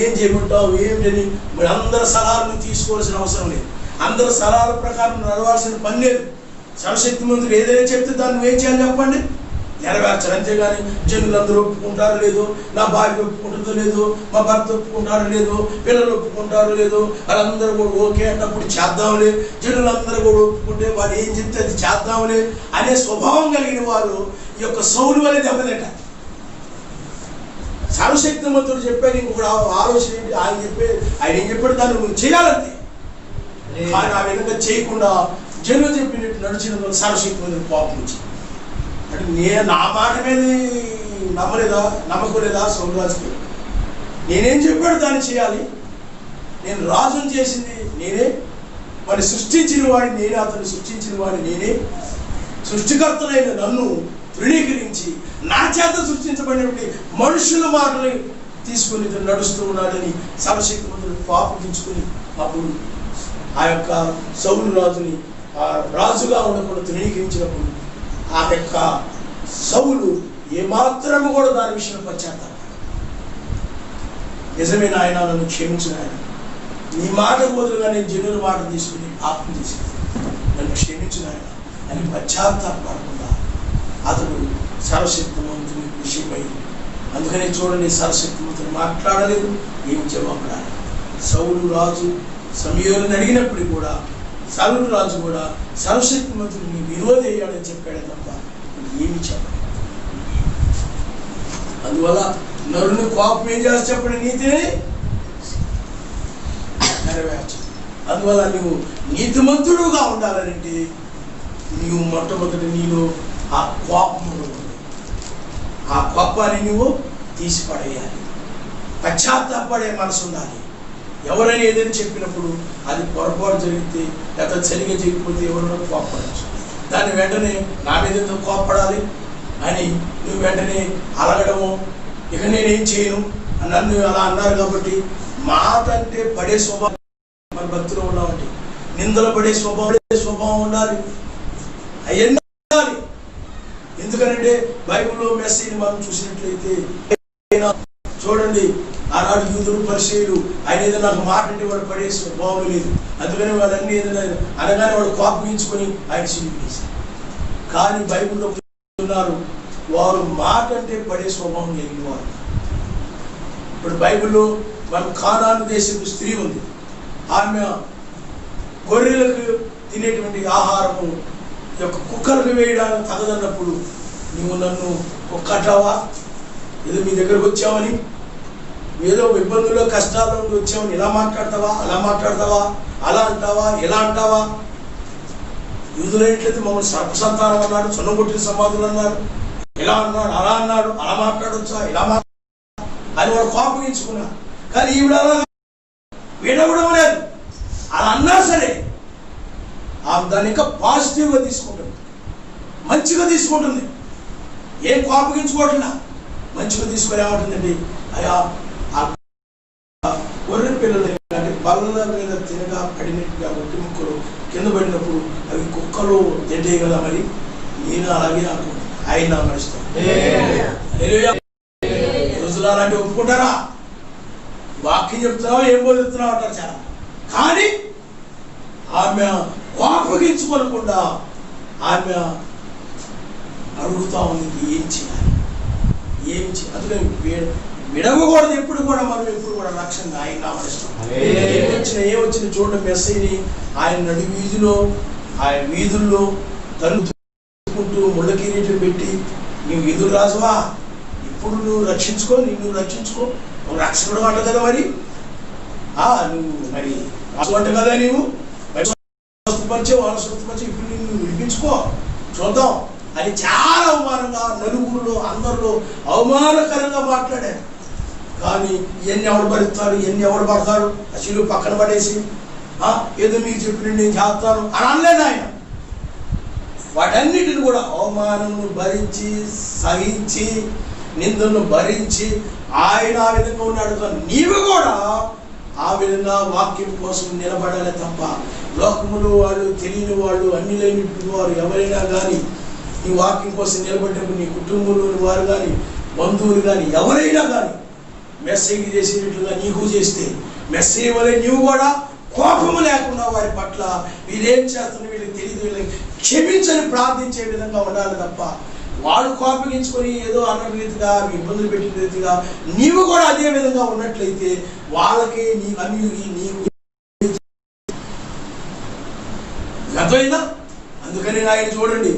ఏం చేయమంటావు ఏమిటని అందరి సలహాలను తీసుకోవాల్సిన అవసరం లేదు. అందరి సలహాల ప్రకారం నడవాల్సిన పని లేదు. సర్వశక్తిమంతుడు ఏదైనా చెప్తే దాన్ని నువ్వేం చేయాలి చెప్పండి, నెరవేర్చాలి. అంతేగాని జనులందరూ ఒప్పుకుంటారో లేదో, నా భార్య ఒప్పుకుంటుందో లేదో, మా భర్త ఒప్పుకుంటారో లేదో, పిల్లలు ఒప్పుకుంటారో లేదో, వాళ్ళందరూ కూడా ఓకే అన్నప్పుడు చేద్దాంలే, జనులందరూ కూడా ఒప్పుకుంటే వాడు ఏం చెప్తే అది చేద్దాంలే అనే స్వభావం కలిగిన వారు ఈ యొక్క సౌలు వలె దెబ్బతింట. సర్వశక్తిమంతుడు చెప్పాడు ఇంకొకటి ఆలోచన ఏంటి, ఆయన ఏం చెప్పాడు దాన్ని నువ్వు చేయాలంతే. కానీ ఆ విధంగా చేయకుండా జనులు చెప్పినట్టు నడిచిన సర్వశక్తిమంతుడు కోపం వచ్చింది. అంటే నా మాట మీద నమ్మకలేదా సౌలు రాజుకి? నేనేం చెప్పాడు దాన్ని చేయాలి, నేను రాజుని చేసింది నేనే, మరి సృష్టించిన వాడిని నేనే, అతను సృష్టించిన వాడిని నేనే, సృష్టికర్తలైన నన్ను తృణీకరించి నా చేత సృష్టించబడినటువంటి మనుషుల మాటలు తీసుకొని ఇతను నడుస్తూ ఉన్నాడని సర్వశక్తిమంతుడు పాపించుకుని అప్పుడు ఆ యొక్క సౌలు రాజుని రాజుగా ఉండకుండా తృణీకరించినప్పుడు ఆ యొక్క సౌలు ఏమాత్రము కూడా దాని విషయంలో పశ్చాత్తాపం. నిజమే నాయన, నన్ను క్షమించిన ఆయన, నీ మాట బదులుగా నేను జనుల మాట తీసుకుని పాపం చేసింది, నన్ను క్షమించిన ఆయన అని పశ్చాత్తాపడకుండా అతడు సర్వశక్తిమంతుని విషయమై. అందుకనే చూడండి, సర్వశక్తిమంతుని మాట్లాడలేదు, ఏం జవాబు రాలేదు. సౌలు రాజు సమయంలో అడిగినప్పుడు కూడా సౌలు రాజు కూడా సర్వశక్తిమంతుడిని విరోధేయాడని చెప్పాడు తప్ప ఏమి చెప్పాడు. అందువల్ల నరుని కోపం ఏం చేస్తా చెప్పండి, నీతిని నెరవేర్చు. అందువల్ల నువ్వు నీతిమంతుడుగా ఉండాలంటే నువ్వు మొట్టమొదటి నీలో ఆ కోపము ఉంది, ఆ కోపాన్ని నువ్వు తీసిపడేయాలి. పశ్చాత్తాపడే మనసు ఉండాలి. ఎవరైనా ఏదైనా చెప్పినప్పుడు అది పొరపాటు జరిగితే లేదా సరిగా జరిగిపోతే ఎవరైనా కోప్పడచ్చు. దాన్ని వెంటనే నా మీద ఎందుకు కోప్పడాలి అని నువ్వు వెంటనే అలగడము, ఇక నేనేం చేయను నన్ను అలా అన్నారు కాబట్టి మాట అంటే పడే స్వభావం మన భక్తిలో ఉన్నామంటే, నిందలు పడే స్వభావం ఉండాలి. అవన్నీ ఉండాలి. ఎందుకంటే బైబిల్లో మెసేజ్ మనం చూసినట్లయితే చూడండి, ఆనాడు యూదులు పరిచయులు ఆయన ఏదైనా నాకు మాట అంటే వాడు పడే స్వభావం లేదు. అందుకని వాళ్ళన్నీ ఏదైనా అనగానే వాడు కోపగించుకొని ఆయన సిలిపేశారు. కానీ బైబిల్లో ఉన్నారు వారు మాట అంటే పడే స్వభావం కలిగిన వారు. ఇప్పుడు బైబిల్లో మనం కానాను దేశపు స్త్రీ ఉంది. ఆమె గొర్రెలకు తినేటువంటి ఆహారము యొక్క కుక్కలకు వేయడానికి తగదన్నప్పుడు నువ్వు నన్ను కుక్కటావా, ఏదో మీ దగ్గరకు వచ్చావని, ఏదో ఇబ్బందుల్లో కష్టాల్లో నుండి వచ్చామని ఇలా మాట్లాడతావా, అలా మాట్లాడతావా, అలా అంటావా, ఇలా అంటావా? యూదులైనట్లయితే మమ్మల్ని సర్పసంతానం అన్నాడు, సున్నగొట్టిన సమాధులు అన్నారు, ఇలా అన్నాడు, అలా అన్నాడు, అలా మాట్లాడొచ్చా, ఇలా అని వాడు కోపగించుకున్నారు. కానీ ఈవిడ వినవడం లేదు. అలా అన్నా సరే ఆమె దాన్ని ఇంకా పాజిటివ్గా తీసుకుంటుంది, మంచిగా తీసుకుంటుంది. ఏం కోపగించుకోవట్లా, మంచిగా తీసుకొని ఏమంటుందండి, అయ్యా గొర్రె పిల్లలు బల్ల మీద తినగా పడినట్టుగా ఒట్టి ముక్కలు కింద పడినప్పుడు అవి కుక్కలు తింటాయి కదా, మరి నేను అలాగే అనుకుంటాను. ఆయన నడుస్తాను రోజులు అలాంటి ఒప్పుకుంటారా? వాక్యం చెప్తున్నావా, ఏం బోధిస్తున్నావు అంటారు చాలా. కానీ ఆమె కోపగించుకోకుండా ఆమె అడుగుతా ఉంది, ఏం చేయాలి, ఏం చేయాలి. అందుకని విడవకూడదు. ఎప్పుడు కూడా మనం ఎప్పుడు కూడా లక్ష్యంగా ఆయన నామనిస్తాం. ఏమొచ్చిన చూడండి, మెస్సైని ఆయన నడి వీధిలో, ఆయన వీధుల్లో తనుకుంటూ ముళ్ళ కిరీటం పెట్టి, నువ్వు వీధులు రాజువా, ఇప్పుడు నువ్వు రక్షించుకో, నువ్వు రక్షించుకో, నువ్వు రక్షకుడు అంట కదా, మరి నువ్వు మరి రాజు అంట కదా, నీవు స్వస్థపరిచావు, వాళ్ళు స్వస్థపరిచావు, ఇప్పుడు నిన్ను విడిపించుకో చూద్దాం అని చాలా అవమానంగా నలుగురులో అందరిలో అవమానకరంగా మాట్లాడారు. కానీ ఇవన్నీ ఎవడు భరిస్తారు, ఇవన్నీ ఎవడు పడతారు, అసలు పక్కన పడేసి ఏదో మీకు చెప్పిన నేను చేస్తాను అని అనలేదు ఆయన. వాటన్నిటిని కూడా అవమానము భరించి సహించి నిందలను భరించి ఆయన ఆ విధంగా ఉన్నాడు. కానీ నీవు కూడా ఆ విధంగా వాక్యం కోసం నిలబడాలి తప్ప లోకములు వాళ్ళు, తెలియని వాళ్ళు, అన్ని లేని వారు ఎవరైనా కానీ నీ వాక్యం కోసం నిలబడ్డప్పుడు నీ కుటుంబంలోని వారు కానీ, బంధువులు కానీ, ఎవరైనా కానీ మెస్సేజ్ చేసేటట్లుగా నీకు చేస్తే మెస్సేజ్ వల్ల నీవు కూడా కోపము లేకుండా వారి పట్ల వీళ్ళేం చేస్తున్నా వీళ్ళకి తెలియదు, వీళ్ళకి క్షమించని ప్రార్థించే విధంగా ఉండాలి తప్ప వాడు కోపగించుకొని ఏదో అన్న రీతిగా ఇబ్బందులు పెట్టిన రీతిగా నీవు కూడా అదే విధంగా ఉన్నట్లయితే వాళ్ళకి నీ అన్యుడికి నీకు అర్థమైందా? అందుకని ఆయన చూడండి,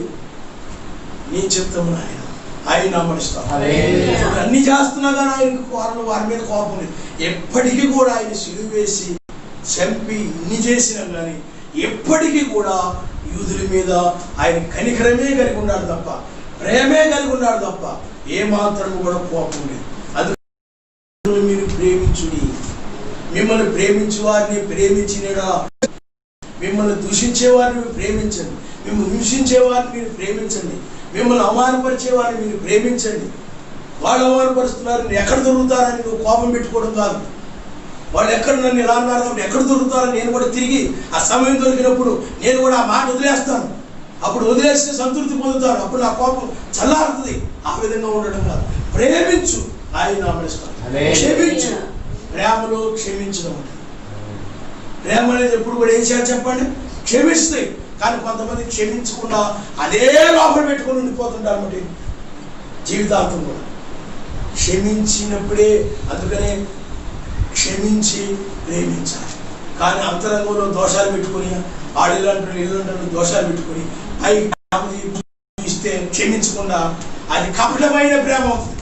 నీ చిత్తము ఆయన నమ్మనిస్తాం. అన్ని చేస్తున్నా కానీ ఆయనకు వారి మీద కోపం లేదు. ఎప్పటికీ కూడా ఆయన సిలువ వేసి చంపి ఇన్ని చేసినా కానీ ఎప్పటికీ కూడా యూదుల మీద ఆయన కనికరమే కలిగి ఉన్నాడు తప్ప, ప్రేమే కలిగి ఉన్నాడు తప్ప ఏ మాత్రం కూడా కోపం లేదు. అందుకని మీరు ప్రేమించుడి, మిమ్మల్ని ప్రేమించే వారిని ప్రేమించినడా, మిమ్మల్ని దూషించే వారిని ప్రేమించండి, మిమ్మల్ని హింసించే వారిని మీరు ప్రేమించండి, మిమ్మల్ని అవమానపరిచే వారిని మీరు ప్రేమించండి. వాళ్ళు అవమానపరుస్తున్నారు, ఎక్కడ దొరుకుతారని నువ్వు కోపం పెట్టుకోవడం కాదు. వాళ్ళు ఎక్కడ నన్ను ఇలా అన్నారు కాబట్టి ఎక్కడ దొరుకుతారని నేను కూడా తిరిగి ఆ సమయం దొరికినప్పుడు నేను కూడా ఆ మాట వదిలేస్తాను. అప్పుడు వదిలేస్తే సంతృప్తి పొందుతాను, అప్పుడు నా కోపం చల్లారుతుంది. ఆ విధంగా ఉండడం కాదు. ప్రేమించు, ఆయన నామనిస్తాను. క్షమించు, ప్రేమలో క్షమించడం అంటే ప్రేమ అనేది ఎప్పుడు కూడా ఏం చేయాలి చెప్పండి, క్షమిస్తాయి. కానీ కొంతమంది క్షమించకుండా అదే లోపల పెట్టుకొని ఉండిపోతుంటారు అన్నమాట జీవితాంతం కూడా. క్షమించినప్పుడే, అందుకనే క్షమించి ప్రేమించాలి. కానీ అంతరంగంలో దోషాలు పెట్టుకొని ఇల్లంటారు దోషాలు పెట్టుకొని అవి ఇస్తే క్షమించకుండా అది కపటమైన ప్రేమ అవుతుంది.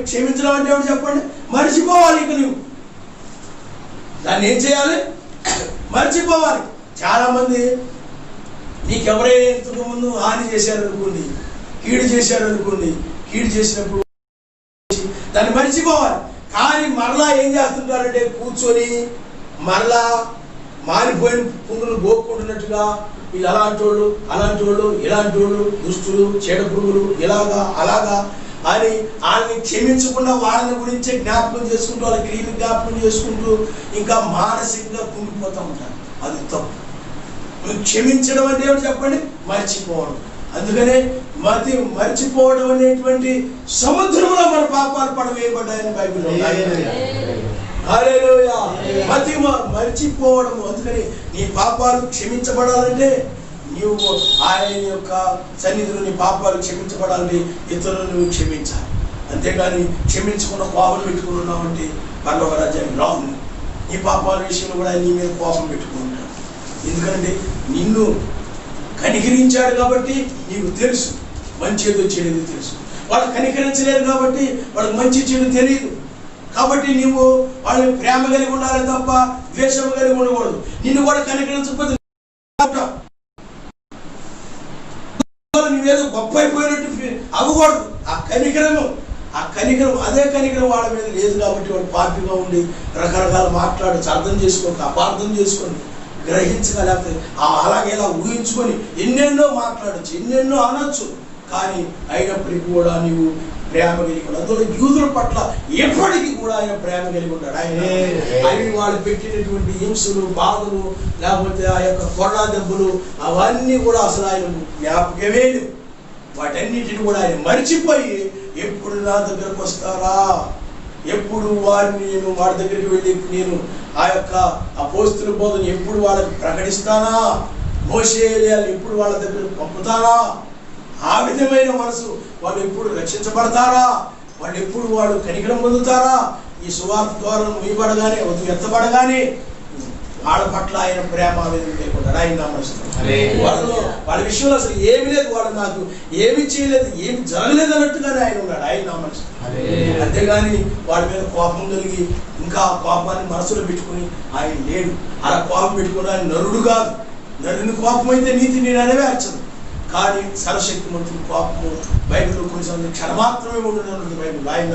క్షమించడం అంటే ఏమిటి చెప్పండి, మర్చిపోవాలి. ఇక నువ్వు దాన్ని ఏం చేయాలి, మర్చిపోవాలి. చాలా మంది నీకెవరైనా ఇంతకు ముందు హాని చేశారనుకోండి, కీడు చేశారనుకోండి, కీడు చేసినప్పుడు దాన్ని మర్చిపోవాలి. కానీ మరలా ఏం చేస్తుంటారంటే కూర్చొని మరలా మారిపోయిన పుంగులు గోక్కుంటున్నట్టుగా వీళ్ళు అలాంటి వాళ్ళు ఇలాంటి వాళ్ళు దుష్టులు చీడ పురుగులు ఇలాగా అలాగా అని వాళ్ళని క్షమించకుండా వాళ్ళని గురించి జ్ఞాపకం చేసుకుంటూ వాళ్ళ క్రియలు జ్ఞాపకం చేసుకుంటూ ఇంకా మానసికంగా కుంగిపోతూ ఉంటారు. అది తప్పు. క్షమించడం అంటే ఏమిటి చెప్పండి? మర్చిపోవడం. అందుకనే మర్చిపోవడం అనేటువంటి సముద్రంలో మన పాపాలు పడవేయబడ్డాయని బైబిల్లో హల్లెలూయా. మర్చిపోవడము. అందుకని నీ పాపాలు క్షమించబడాలంటే నీవు ఆయన యొక్క సన్నిధిలో నీ పాపాలు క్షమించబడాలంటే ఇతరులను నువ్వు క్షమించాలి. అంతేగాని క్షమించకుండా కోపం పెట్టుకుని ఉన్నావంటే పరలోక రాజ్యానికి రావు. నీ పాపాల విషయంలో కూడా నీ మీద కోపం పెట్టుకుంటాడు. ఎందుకంటే నిన్ను కనికరించాడు కాబట్టి నీకు తెలుసు మంచి ఏదో చెడు తెలుసు. వాళ్ళు కనికరించలేదు కాబట్టి వాళ్ళకి మంచి చెడు తెలియదు. కాబట్టి నువ్వు వాళ్ళని ప్రేమ కలిగి ఉండాలి తప్ప ద్వేషం కలిగి ఉండకూడదు. నిన్ను కూడా కనికరించకపోతే నువ్వేదో గొప్ప అయిపోయినట్టు అవ్వకూడదు. ఆ కనికరం అదే కనికరం వాళ్ళ మీద లేదు కాబట్టి వాడు పాపిగా ఉండి రకరకాల మాట్లాడచ్చు, అర్థం చేసుకోక అపార్థం చేసుకొని గ్రహించగలిగితే అలాగే ఇలా ఊహించుకొని ఎన్నెన్నో మాట్లాడచ్చు, ఎన్నెన్నో అనొచ్చు. కానీ అయినప్పటికీ కూడా నీవు ప్రేమ కలిగి ఉన్నాడు. అందులో యూదుల పట్ల ఎప్పటికీ కూడా ఆయన ప్రేమ కలిగి ఉన్నాడు. ఆయన వాళ్ళు పెట్టినటువంటి హింసలు, బాధలు, లేకపోతే ఆ యొక్క కొరడా దెబ్బలు అవన్నీ కూడా అసలు ఆయన జ్ఞాపకమే లేవు. వాటన్నిటిని కూడా ఆయన మర్చిపోయి ఎప్పుడు నా దగ్గరకు వస్తారా, ఎప్పుడు వారిని నేను వాడి దగ్గరికి వెళ్ళి నేను ఆ యొక్క అపోస్తుల బోధన ఎప్పుడు వాళ్ళకి ప్రకటిస్తానా, మోషే ఎలీయాలను ఎప్పుడు వాళ్ళ దగ్గరకు పంపుతానా, ఆ విధమైన మనసు వాళ్ళు ఎప్పుడు రక్షించబడతారా, వాళ్ళు ఎప్పుడు వాళ్ళు కనికరం పొందుతారా, ఈ సువార్త ద్వారా ముయ్యబడగానే ఎత్తబడగానే వాళ్ళ పట్ల ఆయన ప్రేమ ఆవేదన లేకుండా ఆయన నామస్తున్నారు. వాళ్ళ విషయంలో అసలు ఏమి లేదు, వాళ్ళు నాకు ఏమి చేయలేదు, ఏమి జరగలేదు అన్నట్టుగానే ఆయన ఉన్నాడు. ఆయన నామస్తున్నారు. అంతేగాని వాళ్ళ మీద కోపం కలిగి ఇంకా కోపాన్ని మనసులో పెట్టుకుని ఆయన లేడు. అలా కోపం పెట్టుకుని ఆయన నరుడు కాదు. నరుని కోపం అయితే నీతిని నెరవేర్చదు. కానీ సర్వశక్తిమంతుని కోపము బైబిల్లో కొంచెం క్షణమాత్రమే ఉండదు బైబిల్. ఆయన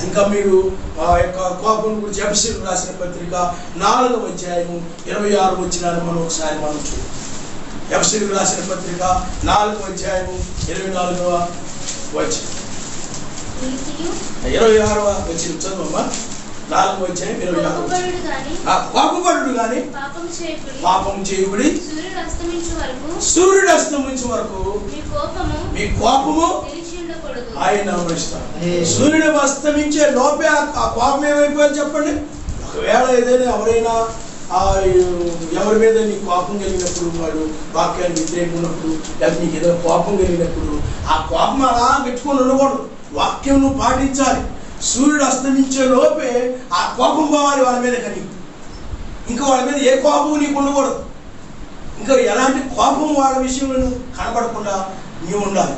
ఇంకా మీరు ఆ యొక్క కోపం గురించి ఎఫెసీయులకు రాసిన పత్రిక 4వ అధ్యాయము 26 వచనాన్ని మనం ఒకసారి చూద్దాం. ఎఫెసీయులకు రాసిన పత్రిక 4వ అధ్యాయము 24వ వచనం 26వ వచనం చదువమ్మా. 4వ అధ్యాయం 26. కోపపడుడు గాని పాపం చేయబడి సూర్యుడు అస్తమించు వరకు మీ కోపము ఆయన సూర్యుడు అస్తమించే లోపే ఆ కోపం ఏమైపోయింది చెప్పండి. ఒకవేళ ఏదైనా ఎవరైనా ఎవరి మీద నీ కోపం కలిగినప్పుడు, వాడు వాక్యాన్ని వ్యతిరేకం ఉన్నప్పుడు, లేకపోతే నీకు ఏదో కోపం కలిగినప్పుడు ఆ కోపం అలా పెట్టుకొని ఉండకూడదు. వాక్యం నువ్వు పాటించాలి. సూర్యుడు అస్తమించే లోపే ఆ కోపం పోవాలి వాళ్ళ మీద. కానీ ఇంకా వాళ్ళ మీద ఏ కోపం నీకు ఉండకూడదు. ఇంకా ఎలాంటి కోపం వాళ్ళ విషయంలో కనబడకుండా నీవు ఉండాలి.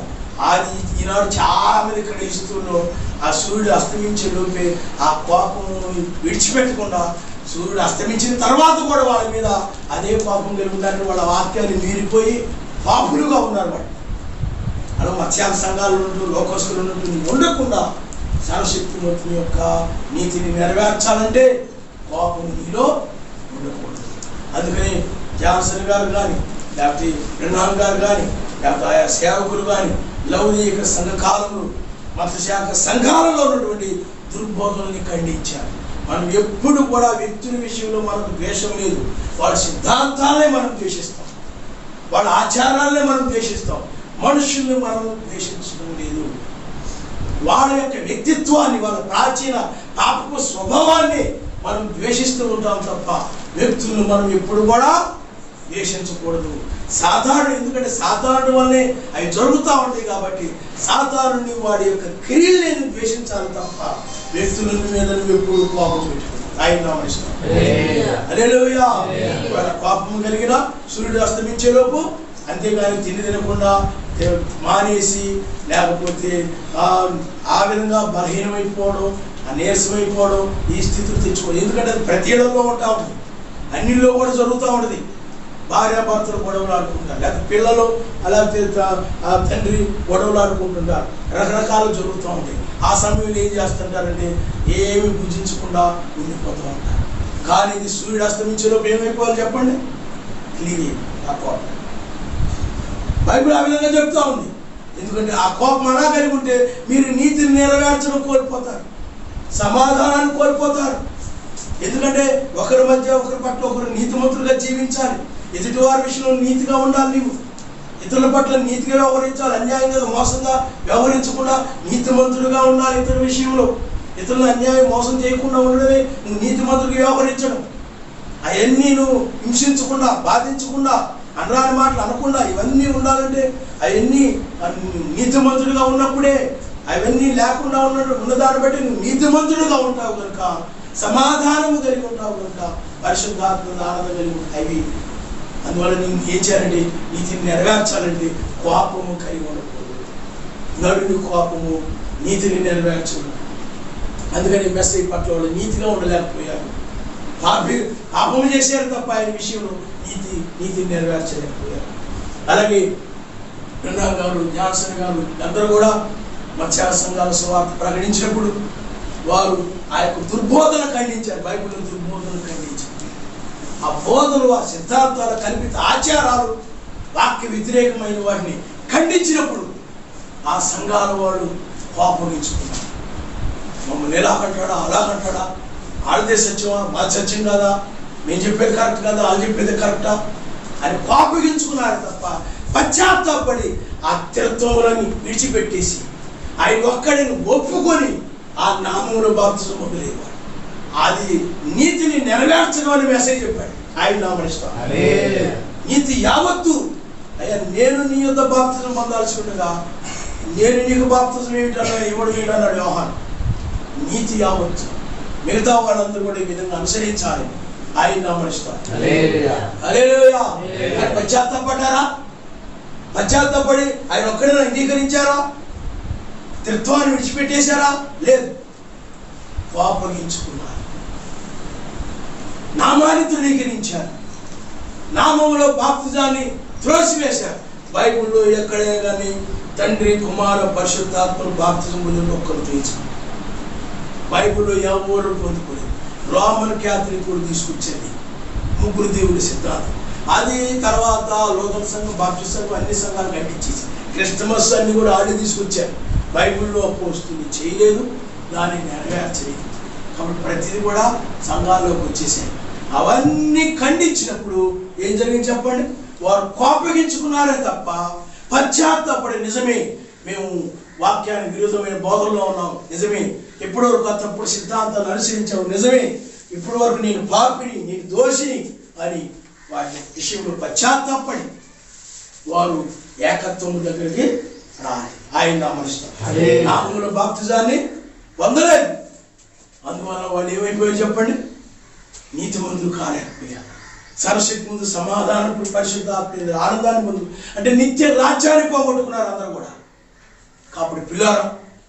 అది ఈనాడు చాలా మంది క్రైస్తవుల్లో ఆ సూర్యుడు అస్తమించే లోపే ఆ కోపం విడిచిపెట్టకుండా సూర్యుడు అస్తమించిన తర్వాత కూడా వాళ్ళ మీద అదే కోపం కలిగి ఉండాలని వాళ్ళ వాక్యాన్ని మీరిపోయి పాపులుగా ఉన్నారు. వాళ్ళు అలా మత్స్యాల సంఘాలు ఉన్నట్టు, లోకస్తులు ఉన్నట్టు ఉండకుండా సర్వశక్తిమంతుని యొక్క నీతిని నెరవేర్చాలంటే కోపం నీలో ఉండకూడదు. అందుకని జాన్సన్ గారు కానీ, లేకపోతే బ్రహ్మాన్ గారు కానీ, లేకపోతే ఆయా సేవకులు కానీ లౌకిక సంఘకాలంలో మతశాఖ సంఘాలలో ఉన్నటువంటి దుర్బోధనని ఖండించారు. మనం ఎప్పుడు కూడా వ్యక్తుల విషయంలో మనకు ద్వేషం లేదు. వాళ్ళ సిద్ధాంతాలనే మనం ద్వేషిస్తాం, వాళ్ళ ఆచారాలనే మనం ద్వేషిస్తాం. మనుషుల్ని మనం ద్వేషించడం లేదు. వాళ్ళ యొక్క వ్యక్తిత్వాన్ని, వాళ్ళ ప్రాచీన పాపపు స్వభావాన్ని మనం ద్వేషిస్తూ ఉంటాం తప్ప వ్యక్తులను మనం ఎప్పుడు కూడా ద్వేషించకూడదు. సాధారణ, ఎందుకంటే సాధారణ వల్లే అవి జరుగుతూ ఉంటాయి కాబట్టి సాధారణని వాడి యొక్క క్రియలను ద్వేషించాలి తప్ప వ్యక్తుల మీద ఎప్పుడు కోపం పెట్టుకుంటాం. ఆయన నామస్తున్నారు. హల్లెలూయా. వాళ్ళ కోపం కలిగిన సూర్యుడు అస్తమించే లోపు, అంతేగాని తిండి తినకుండా మానేసి లేకపోతే ఆ విధంగా బలహీనమైపోవడం, నీరసమైపోవడం, ఈ స్థితిని తెచ్చుకోవడం. ఎందుకంటే అది ప్రతి ఇళ్లలో ఉంటా ఉంటుంది, అన్నిల్లో కూడా జరుగుతూ ఉంటుంది. భార్యాభర్తలు గొడవలు ఆడుకుంటారు, లేకపోతే పిల్లలు అలాగే తండ్రి గొడవలు ఆడుకుంటుంటారు, రకరకాలు జరుగుతూ ఉంటాయి. ఆ సమయంలో ఏం చేస్తుంటారంటే ఏమి భుజించకుండా ఉండిపోతూ ఉంటారు. కానీ ఇది సూర్యుడు అస్తమించేలోపు ఏమైపోవాలి చెప్పండి, క్లీన్ ఆ కోపం. బైబిల్ ఆ విధంగా చెప్తా ఉంది. ఎందుకంటే ఆ కోపం అలా కలిగి ఉంటే మీరు నీతిని నెరవేర్చడం కోల్పోతారు, సమాధానాన్ని కోల్పోతారు. ఎందుకంటే ఒకరి మధ్య ఒకరి పట్ల ఒకరు నీతిమంతులుగా జీవించాలి. ఎదుటివారి విషయంలో నీతిగా ఉండాలి. నీవు ఇతరుల పట్ల నీతిగా వ్యవహరించాలి. అన్యాయంగా మోసంగా వ్యవహరించకుండా నీతిమంతులుగా ఉండాలి. ఇతరుల విషయంలో ఇతరులను అన్యాయం మోసం చేయకుండా ఉండడమే నువ్వు నీతిమంతుడిగా వ్యవహరించడం. అవన్నీ నువ్వు హింసించకుండా, బాధించకుండా, అనరాని మాటలు అనకుండా ఇవన్నీ ఉండాలంటే అవన్నీ నీతిమంతుడిగా ఉన్నప్పుడే. అవన్నీ లేకుండా ఉన్నదాన్ని బట్టి నువ్వు నీతిమంతుడుగా ఉంటావు కనుక, సమాధానము కలిగి ఉంటావు కనుక, పరిశుద్ధాత్మ ఆనందం కలిగి ఉంటాయి. అవి అందువల్ల నేను ఏం చేయాలంటే నీతిని నెరవేర్చాలంటే కోపము కలిగి ఉండకూడదు. నడుని కోపము నీతిని నెరవేర్చదు. అందుకని మెస్సేజ్ పట్ల వాళ్ళు నీతిగా ఉండలేకపోయారు. పాపము చేశారు తప్ప ఆయన విషయంలో నీతిని నెరవేర్చలేకపోయారు. అలాగే బ్రహ్మం గారు, జాన్సన్ గారు అందరూ కూడా మత్స్యాల సంఘాల సువార్త ప్రకటించినప్పుడు వారు ఆ యొక్క దుర్బోధన ఖండించారు. బైబిల్లో దుర్బోధన ఖండించారు. ఆ బోధనలు, ఆ సిద్ధాంతాల కల్పిత ఆచారాలు, వాక్య వ్యతిరేకమైన వాటిని ఖండించినప్పుడు ఆ సంఘాల వాళ్ళు కోపగించుకున్నారు. మమ్మల్ని ఎలాగంటాడా, అలాగంటాడా, వాళ్ళదే సత్యమా, మా సత్యం కదా, మేము చెప్పేది కరెక్ట్ కదా, వాళ్ళు చెప్పేది కరెక్టా అని కోపగించుకున్నారు తప్ప పశ్చాత్తాపడి ఆ తిరత్వములని విడిచిపెట్టేసి ఆయన ఒక్కడిని ఒప్పుకొని ఆ నామములో బాప్తిజం పొందలేవాడు. అది నీతిని నెరవేర్చడం అని మెసేజ్ చెప్పాడు. ఆయన నామనిస్తాం నీతి యావత్తు అయ్యా నేను నీ యొద్ద బాప్తిజం పొందాల్సి ఉండగా నేను నీకు బాప్తిజం ఏమిటన్నా ఇవ్వడం ఏంటన్నాడు యోహాను. నీతి యావత్తు మిగతా వాళ్ళందరూ కూడా ఈ విధంగా అనుసరించాలి. ఆయన నామనిస్తాం. హల్లెలూయా. పశ్చాత్తాపడ్డారా? పశ్చాత్తాపడి ఆయన ఒక్కడే అంగీకరించారా? త్రిత్వాన్ని విడిచిపెట్టేశారా? లేదు, కోపగించుకున్నారు. నామాన్ని తృణీకరించారు. నామములో బాప్తిజాన్ని త్రోసివేశారు. బైబిల్లో ఎక్కడే కానీ తండ్రి, కుమార, పరిశుద్ధాత్మను బాప్తిజం పొందిన ఒక్కరు తీర్చారు. బైబిల్లో ఎవరు పొందుకోలేదు. రోమన్ క్యాథలికులు తీసుకొచ్చేది ముగ్గురు దేవుడి సిద్ధాంతం. అది తర్వాత లోకల్ సంఘం, బాప్టిస్ట్ సంఘం అన్ని సంఘాలు కట్టించేసి క్రిస్టమస్ అన్ని కూడా ఆడి తీసుకొచ్చారు. బైబిల్లో అపోస్తులు చేయలేదు, దాన్ని నెరవేర్చలేదు. కాబట్టి ప్రతిదీ కూడా సంఘాల్లోకి వచ్చేసాయి. అవన్నీ ఖండించినప్పుడు ఏం జరిగింది చెప్పండి? వారు కోపగించుకున్నారే తప్ప పశ్చాత్తాపడి నిజమే మేము వాక్యానికి విరుద్ధమైన బోధనలో ఉన్నాం, నిజమే ఇప్పటి వరకు తప్పుడు సిద్ధాంతాలు అనుసరించావు, నిజమే ఇప్పటి వరకు నేను పాపిని, నేను దోషిని అని వారి విషయంలో పశ్చాత్తాపడి వారు ఏకత్వం దగ్గరికి రాలి ఆయన నామనిస్తారు. నామములో బాప్తిజాన్ని పొందలేదు. అందువల్ల వాళ్ళు ఏమైపోయారు చెప్పండి? నీతిమంతులు కాలేకపోయారు. సరస్వతి ముందు సమాధానం, పరిశుద్ధాత్మ ఆనందాన్ని ముందు అంటే నిత్య రాజ్యాన్ని పోగొట్టుకున్నారు అందరూ కూడా. కాబట్టి పిల్లారా,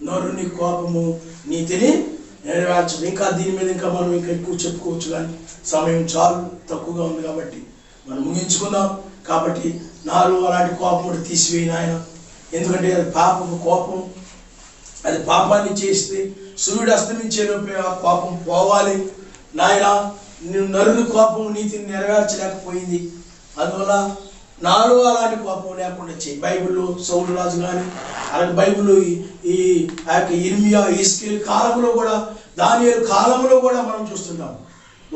నరుని కోపము నీతిని నెరవేర్చదు. ఇంకా దీని మీద ఇంకా మనం ఇంకా ఎక్కువ చెప్పుకోవచ్చు, కానీ సమయం చాలా తక్కువగా ఉంది కాబట్టి మనం ముగించుకుందాం. కాబట్టి నాలో అలాంటి కోపం కూడా తీసివేయను ఆయన. ఎందుకంటే అది పాపము కోపం, అది పాపాన్ని చేస్తే సూర్యుడు అస్తమించేలోపే ఆ కోపం పోవాలి. నాయన నువ్వు నరుని కోపం నీతిని నెరవేర్చలేకపోయింది, అందువల్ల నాలో అలాంటి కోపం లేకుండా చేయి. బైబిల్లో సౌలు రాజు కానీ, అలాగే బైబిల్లో ఈ ఇర్మియా, ఇస్కేల్ కాలంలో కూడా, దానియేలు కాలంలో కూడా మనం చూస్తున్నాం.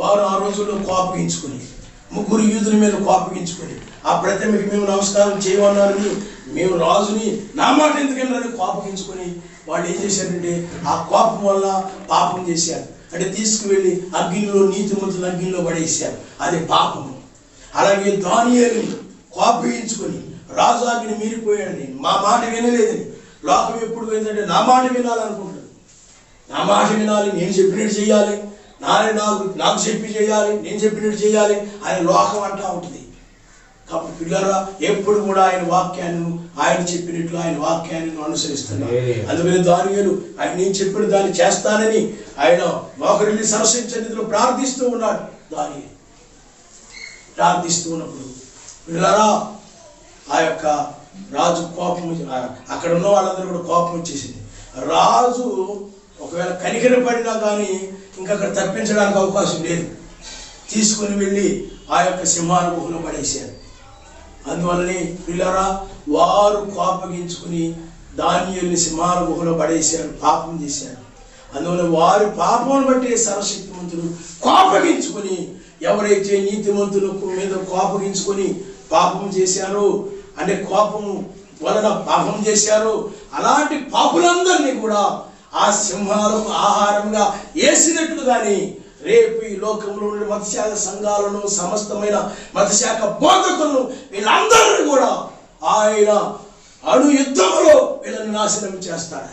వారు ఆ రోజుల్లో కోపగించుకుని, ముగ్గురు యూదుల మీద కోపగించుకొని, ఆ ప్రతిమకి మేము నమస్కారం చేయమన్నారని, మేము రాజుని నా మాట ఎందుకన్నారని కోపగించుకొని వాళ్ళు ఏం చేశారంటే ఆ కోపం వల్ల పాపం చేశారు. అంటే తీసుకువెళ్ళి అగ్నిలో, నీతిమంతుల అగ్నిలో పడేశారు. అది పాపము. అలాగే దానియేలుని కోపగించుకొని రాజు ఆజ్ఞని మీరిపోయాడని, మా మాట వినలేదని. లోకం ఎప్పుడు ఏంటంటే నా మాట వినాలనుకుంటుంది, నా మాట వినాలి, నేను చెప్పినట్టు చేయాలి, నాకు చెప్పి చేయాలి, నేను చెప్పినట్టు చేయాలి అని లోకం అంటా ఉంటుంది. కాబట్టి పిల్లరా, ఎప్పుడు కూడా ఆయన వాక్యాన్ని, ఆయన చెప్పినట్లు ఆయన వాక్యాన్ని అనుసరిస్తున్నారు. అందుకని దానియేలు ఆయన నేను చెప్పిన దాన్ని చేస్తానని ఆయన మోకరిల్లి సరస్వతి సన్నిధిలో ప్రార్థిస్తూ ఉన్నాడు. దానియేలు ప్రార్థిస్తూ ఉన్నప్పుడు పిల్లరా, ఆ యొక్క రాజు కోపం, అక్కడ ఉన్న వాళ్ళందరూ కూడా కోపం వచ్చేసింది. రాజు ఒకవేళ కనికరపడినా కానీ ఇంకా అక్కడ తప్పించడానికి అవకాశం లేదు. తీసుకొని వెళ్ళి ఆ యొక్క సింహాల గుహలో పడేశారు. అందువల్లనే పిల్లరా వారు కోపగించుకుని దానియేలుని సింహాల గుహలో పడేశారు, పాపం చేశారు. అందువల్ల వారి పాపం బట్టి సర్వశక్తిమంతుడు కోపగించుకొని, ఎవరైతే నీతిమంతుల మీద కోపగించుకొని పాపం చేశారో, అంటే కోపము వలన పాపం చేశారో, అలాంటి పాపులందరినీ కూడా ఆ సింహాలకు ఆహారంగా వేసినట్లుగాని రేపు ఈ లోకంలో ఉన్న మతశాఖ సంఘాలను, సమస్తమైన మతశాఖ బోధకులను వీళ్ళందరినీ కూడా ఆయన అణు యుద్ధంలో వీళ్ళని నాశనం చేస్తాడు.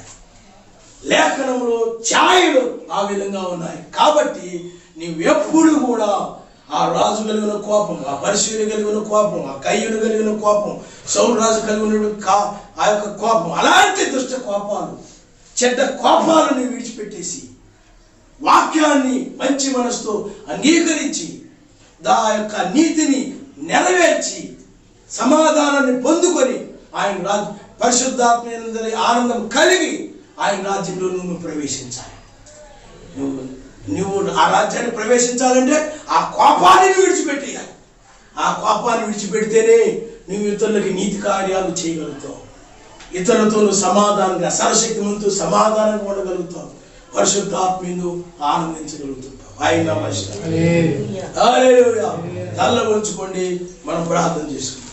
లేఖనంలో ఛాయలు ఆ విధంగా ఉన్నాయి. కాబట్టి నీవెప్పుడు కూడా ఆ రాజు కలిగిన కోపం, ఆ పరిశీలి కలిగిన కోపం, ఆ కయ్యును కలిగిన కోపం, సౌలు రాజు కలిగిన ఆ యొక్క కోపం, అలాంటి దుష్ట కోపాలు, చెడ్డ కోపాలను విడిచిపెట్టేసి వాక్యాన్ని మంచి మనసుతో అంగీకరించి దా యొక్క నీతిని నెరవేర్చి సమాధానాన్ని పొందుకొని ఆయన రాజ్య పరిశుద్ధాత్మ ఆనందం కలిగి ఆయన రాజ్యంలో నువ్వు ప్రవేశించాలి. నువ్వు ఆ రాజ్యాన్ని ప్రవేశించాలంటే ఆ కోపాన్ని విడిచిపెట్టేయాలి. ఆ కోపాన్ని విడిచిపెడితేనే నువ్వు ఇతరులకి నీతి కార్యాలు చేయగలుగుతావు. ఇతరులతో నువ్వు సమాధానంగా సర్వశక్తిమంతుతో సమాధానంగా ఉండగలుగుతావు. పరిశుద్ధాత్మను ఆనందించగలుగుతుంటావు. ఆయన నమస్కారం. హల్లెలూయా. తల్ల ఉంచుకోండి, మనం ప్రార్థన చేసుకుంటాం.